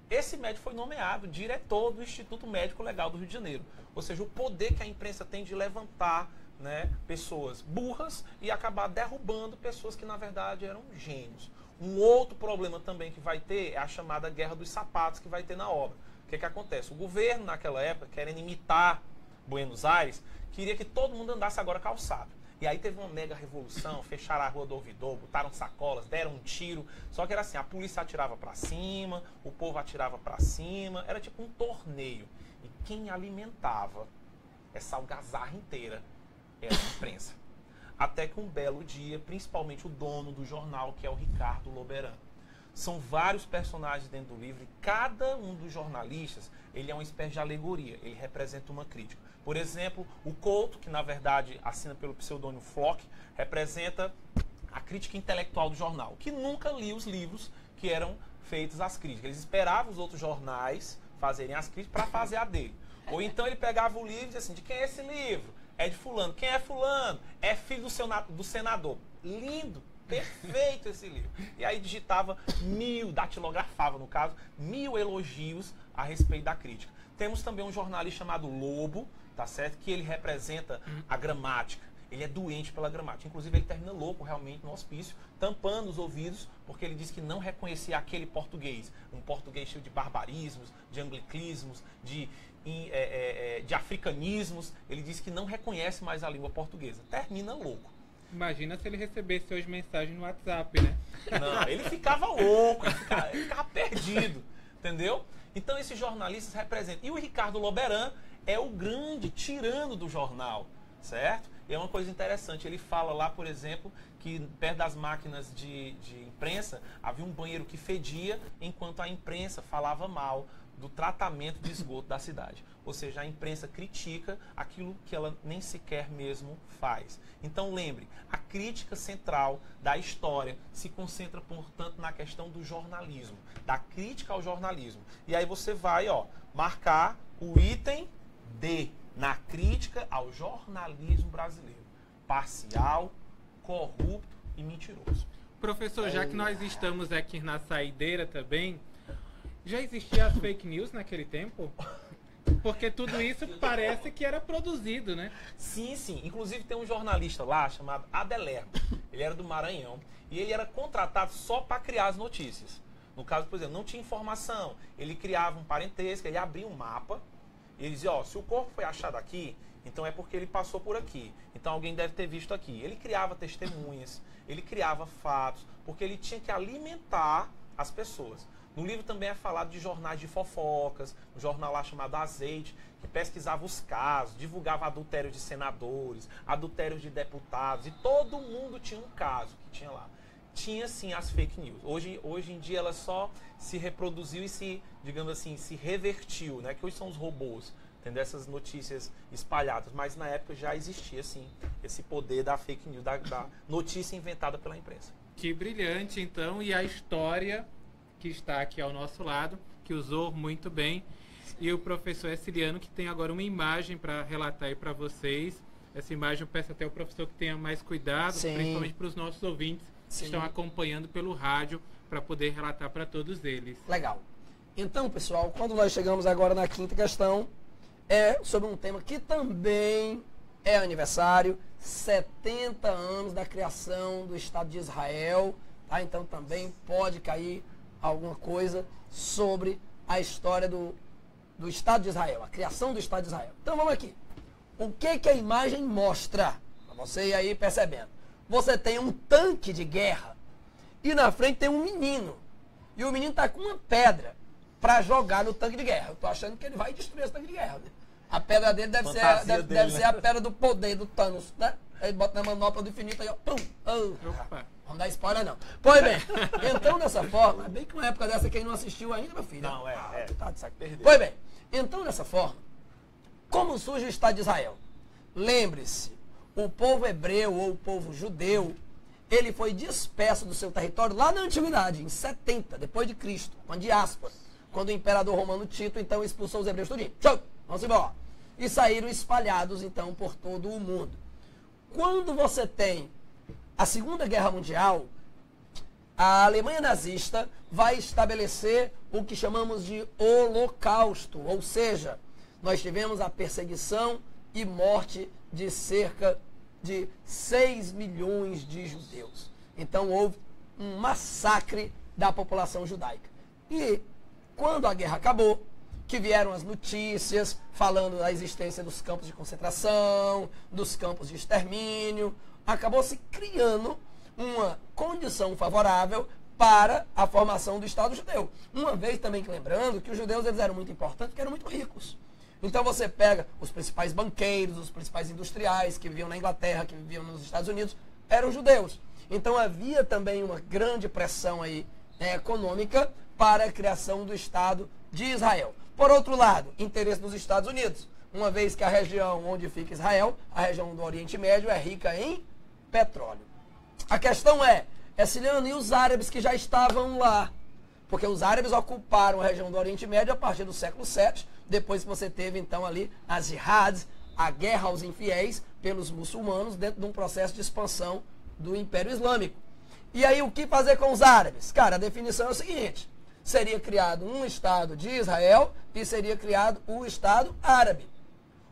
esse médico foi nomeado diretor do Instituto Médico Legal do Rio de Janeiro. Ou seja, o poder que a imprensa tem de levantar, né, pessoas burras e acabar derrubando pessoas que, na verdade, eram gênios. Um outro problema também que vai ter é a chamada Guerra dos Sapatos que vai ter na obra. O que acontece? O governo, naquela época, querendo imitar Buenos Aires, queria que todo mundo andasse agora calçado. E aí teve uma mega revolução, fecharam a Rua do Ouvidor, botaram sacolas, deram um tiro. Só que era assim, a polícia atirava pra cima, o povo atirava pra cima, era tipo um torneio. E quem alimentava essa algazarra inteira era a imprensa. Até que um belo dia, principalmente o dono do jornal, que é o Ricardo Loberan. São vários personagens dentro do livro e cada um dos jornalistas, ele é uma espécie de alegoria, ele representa uma crítica. Por exemplo, o Couto, que na verdade assina pelo pseudônimo Flock, representa a crítica intelectual do jornal, que nunca lia os livros que eram feitos as críticas. Eles esperavam os outros jornais fazerem as críticas para fazer a dele. Ou então ele pegava o livro e dizia assim, de quem é esse livro? É de fulano. Quem é fulano? É filho do senador. Lindo, perfeito esse livro. E aí digitava datilografava no caso, 1000 elogios a respeito da crítica. Temos também um jornalista chamado Lobo, tá certo? Que ele representa a gramática. Ele é doente pela gramática. Inclusive, ele termina louco realmente no hospício, tampando os ouvidos, porque ele disse que não reconhecia aquele português. Um português cheio de barbarismos, de anglicismos, de africanismos. Ele disse que não reconhece mais a língua portuguesa. Termina louco. Imagina se ele recebesse hoje mensagem no WhatsApp, né? Não, ele ficava louco, ele ficava perdido, entendeu? Então, esses jornalistas representam. E o Ricardo Loberan é o grande tirano do jornal, certo? E é uma coisa interessante, ele fala lá, por exemplo, que perto das máquinas de imprensa havia um banheiro que fedia, enquanto a imprensa falava mal do tratamento de esgoto da cidade. Ou seja, a imprensa critica aquilo que ela nem sequer mesmo faz. Então lembre, a crítica central da história se concentra, portanto, na questão do jornalismo, da crítica ao jornalismo. E aí você vai, marcar o item D, na crítica ao jornalismo brasileiro. Parcial, corrupto e mentiroso. Professor, já que nós estamos aqui na saideira também, já existia as fake news naquele tempo? Porque tudo isso parece que era produzido, né? Sim, sim. Inclusive tem um jornalista lá chamado Adelermo. Ele era do Maranhão e ele era contratado só para criar as notícias. No caso, por exemplo, não tinha informação. Ele criava um parentesco, ele abria um mapa e ele dizia, se o corpo foi achado aqui, então é porque ele passou por aqui. Então alguém deve ter visto aqui. Ele criava testemunhas, ele criava fatos, porque ele tinha que alimentar as pessoas. No livro também é falado de jornais de fofocas, um jornal lá chamado Azeite, que pesquisava os casos, divulgava adultérios de senadores, adultérios de deputados, e todo mundo tinha um caso que tinha lá. Tinha sim as fake news. Hoje em dia ela só se reproduziu e se, digamos assim, se revertiu, né? Que hoje são os robôs, entendeu? Essas notícias espalhadas, mas na época já existia sim esse poder da fake news, da notícia inventada pela imprensa. Que brilhante então, e a história que está aqui ao nosso lado, que usou muito bem, e o professor Exiliano, que tem agora uma imagem para relatar aí para vocês. Essa imagem eu peço até ao professor que tenha mais cuidado, sim, principalmente para os nossos ouvintes, sim, que estão acompanhando pelo rádio, para poder relatar para todos eles. Legal. Então, pessoal, quando nós chegamos agora na quinta questão, é sobre um tema que também é aniversário, 70 anos da criação do Estado de Israel, tá? Então também pode cair alguma coisa sobre a história do Estado de Israel, a criação do Estado de Israel. Então vamos aqui. O que a imagem mostra? Para você ir aí percebendo. Você tem um tanque de guerra e na frente tem um menino. E o menino está com uma pedra para jogar no tanque de guerra. Eu estou achando que ele vai destruir esse tanque de guerra, né? A pedra dele deve ser a pedra do poder do Thanos, né? Ele bota na manopla do infinito aí, ó. Pum! Opa. Não dá spoiler, não. Pois bem, então dessa forma, bem que uma época dessa quem não assistiu ainda, meu filho. Não, tá de saco. Pois bem, então dessa forma, como surge o Estado de Israel? Lembre-se, o povo hebreu ou o povo judeu, ele foi disperso do seu território lá na antiguidade, em 70, depois de Cristo, com a diáspora, quando o imperador romano Tito, então, expulsou os hebreus tudinho. Vamos embora. E saíram espalhados, então, por todo o mundo. Quando você tem a Segunda Guerra Mundial, a Alemanha nazista vai estabelecer o que chamamos de Holocausto, ou seja, nós tivemos a perseguição e morte de cerca de 6 milhões de judeus. Então houve um massacre da população judaica. E quando a guerra acabou, que vieram as notícias falando da existência dos campos de concentração, dos campos de extermínio, acabou se criando uma condição favorável para a formação do Estado judeu. Uma vez também lembrando que os judeus eles eram muito importantes porque eram muito ricos. Então você pega os principais banqueiros, os principais industriais que viviam na Inglaterra, que viviam nos Estados Unidos, eram judeus. Então havia também uma grande pressão aí, econômica para a criação do Estado de Israel. Por outro lado, interesse dos Estados Unidos, uma vez que a região onde fica Israel, a região do Oriente Médio, é rica em petróleo. A questão é, Ciliano, e os árabes que já estavam lá? Porque os árabes ocuparam a região do Oriente Médio a partir do século VII, depois que você teve então ali as jihads, a guerra aos infiéis pelos muçulmanos dentro de um processo de expansão do Império Islâmico. E aí o que fazer com os árabes? Cara, a definição é o seguinte, seria criado um Estado de Israel e seria criado o Estado árabe.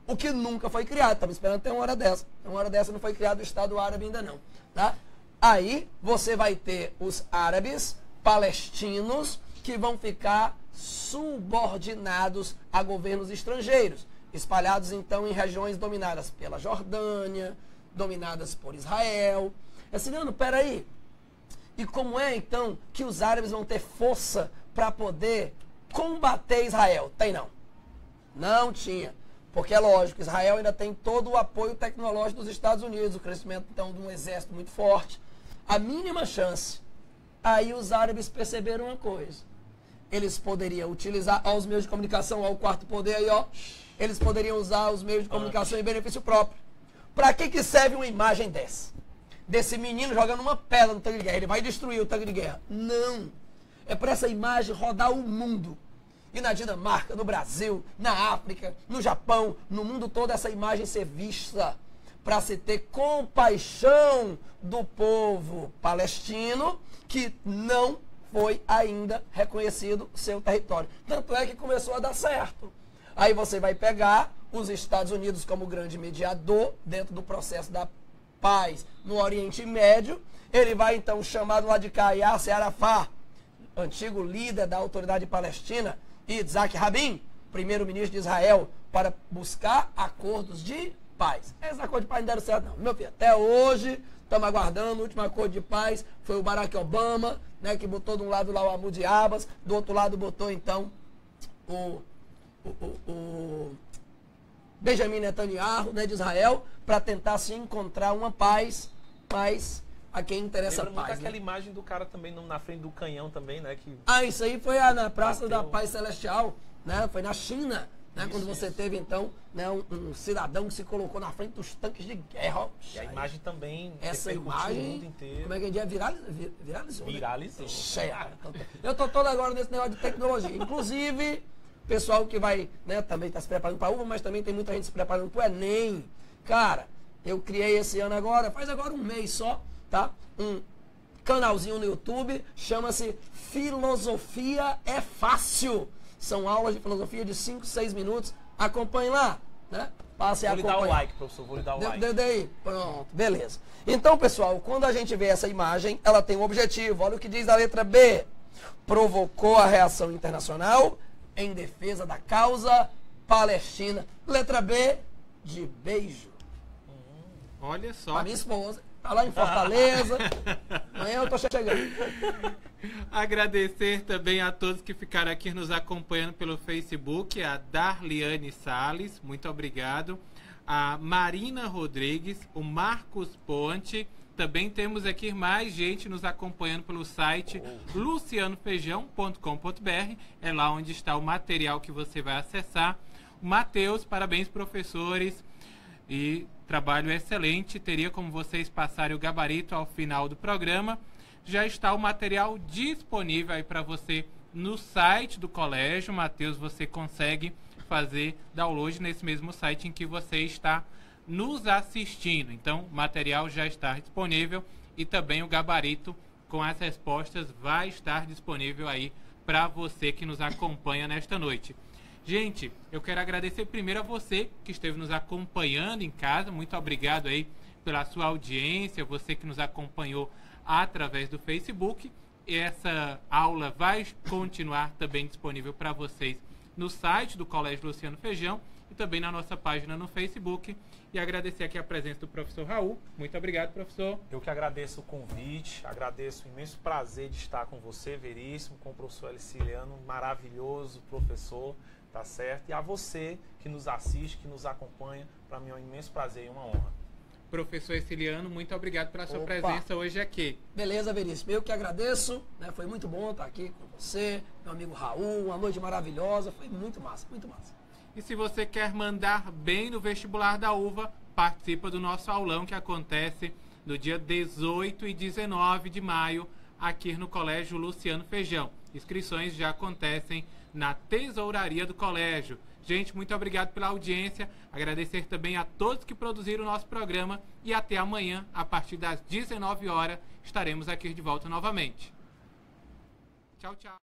O que nunca foi criado, estava esperando ter uma hora dessa. Uma hora dessa não foi criado o Estado árabe ainda não. Tá? Aí você vai ter os árabes palestinos que vão ficar subordinados a governos estrangeiros, espalhados então em regiões dominadas pela Jordânia, dominadas por Israel. Ciliano, peraí, e como é então que os árabes vão ter força para poder combater Israel? Tem não. Não tinha. Porque é lógico, Israel ainda tem todo o apoio tecnológico dos Estados Unidos, o crescimento então de um exército muito forte. A mínima chance. Aí os árabes perceberam uma coisa. Eles poderiam utilizar os meios de comunicação, o quarto poder aí, ó. Eles poderiam usar os meios de comunicação em benefício próprio. Para que serve uma imagem dessa? Desse menino jogando uma pedra no tanque de guerra. Ele vai destruir o tanque de guerra. Não. É para essa imagem rodar o mundo. E na Dinamarca, no Brasil, na África, no Japão, no mundo todo, essa imagem ser vista. Para se ter compaixão do povo palestino que não foi ainda reconhecido seu território. Tanto é que começou a dar certo. Aí você vai pegar os Estados Unidos como grande mediador dentro do processo da paz no Oriente Médio. Ele vai então chamar do lado de cá Yasser Arafat, antigo líder da autoridade palestina, e Yitzhak Rabin, primeiro-ministro de Israel, para buscar acordos de paz. Esses acordos de paz não deram certo não. Meu filho, até hoje estamos aguardando. O último acordo de paz foi o Barack Obama, né, que botou de um lado lá o Mahmoud Abbas, do outro lado botou então o Benjamin Netanyahu, né, de Israel, para tentar se encontrar uma paz, mas a quem interessa Lembra a paz. Muito aquela imagem do cara também na frente do canhão também, né? Que... Isso aí foi na Praça da Paz Celestial, né? Foi na China, né? Quando você teve então, né, um cidadão que se colocou na frente dos tanques de guerra. Ó. E a imagem também essa repercutiu imagem, no mundo inteiro. como é que a gente viralizou? Viralizou. Né? Eu tô todo agora nesse negócio de tecnologia. Inclusive, pessoal que vai, né, também está se preparando para a UVA, mas também tem muita gente se preparando para o Enem. Cara, eu criei esse ano agora, faz agora um mês só, tá? Um canalzinho no YouTube, chama-se Filosofia é Fácil. São aulas de filosofia de 5, 6 minutos. Acompanhe lá, né? Passe a acompanhar. Vou lhe dar o like, professor, vou lhe dar o like. Daí, pronto, beleza. Então, pessoal, quando a gente vê essa imagem, ela tem um objetivo. Olha o que diz a letra B. Provocou a reação internacional em defesa da causa palestina. Letra B, de beijo. Olha só. A minha esposa tá lá em Fortaleza. Amanhã eu tô chegando. Agradecer também a todos que ficaram aqui nos acompanhando pelo Facebook. A Darliane Salles, muito obrigado. A Marina Rodrigues, o Marcos Ponte. Também temos aqui mais gente nos acompanhando pelo site lucianofeijão.com.br. É lá onde está o material que você vai acessar. O Matheus, parabéns, professores. E trabalho excelente. Teria como vocês passarem o gabarito ao final do programa. Já está o material disponível aí para você no site do colégio. Matheus, você consegue fazer download nesse mesmo site em que você está nos assistindo. Então, o material já está disponível e também o gabarito com as respostas vai estar disponível aí para você que nos acompanha nesta noite. Gente, eu quero agradecer primeiro a você que esteve nos acompanhando em casa. Muito obrigado aí pela sua audiência, você que nos acompanhou através do Facebook. E essa aula vai continuar também disponível para vocês no site do Colégio Luciano Feijão e também na nossa página no Facebook. E agradecer aqui a presença do professor Raul. Muito obrigado, professor. Eu que agradeço o convite, agradeço o imenso prazer de estar com você, Veríssimo, com o professor Eliciliano, maravilhoso professor, tá certo? E a você que nos assiste, que nos acompanha, para mim é um imenso prazer e uma honra. Professor Eliciliano, muito obrigado pela sua presença hoje aqui. Beleza, Veríssimo. Eu que agradeço, né? Foi muito bom estar aqui com você, meu amigo Raul, uma noite maravilhosa, foi muito massa, muito massa. E se você quer mandar bem no vestibular da UVA, participa do nosso aulão que acontece no dia 18 e 19 de maio, aqui no Colégio Luciano Feijão. Inscrições já acontecem na tesouraria do colégio. Gente, muito obrigado pela audiência. Agradecer também a todos que produziram o nosso programa. E até amanhã, a partir das 19 horas, estaremos aqui de volta novamente. Tchau, tchau.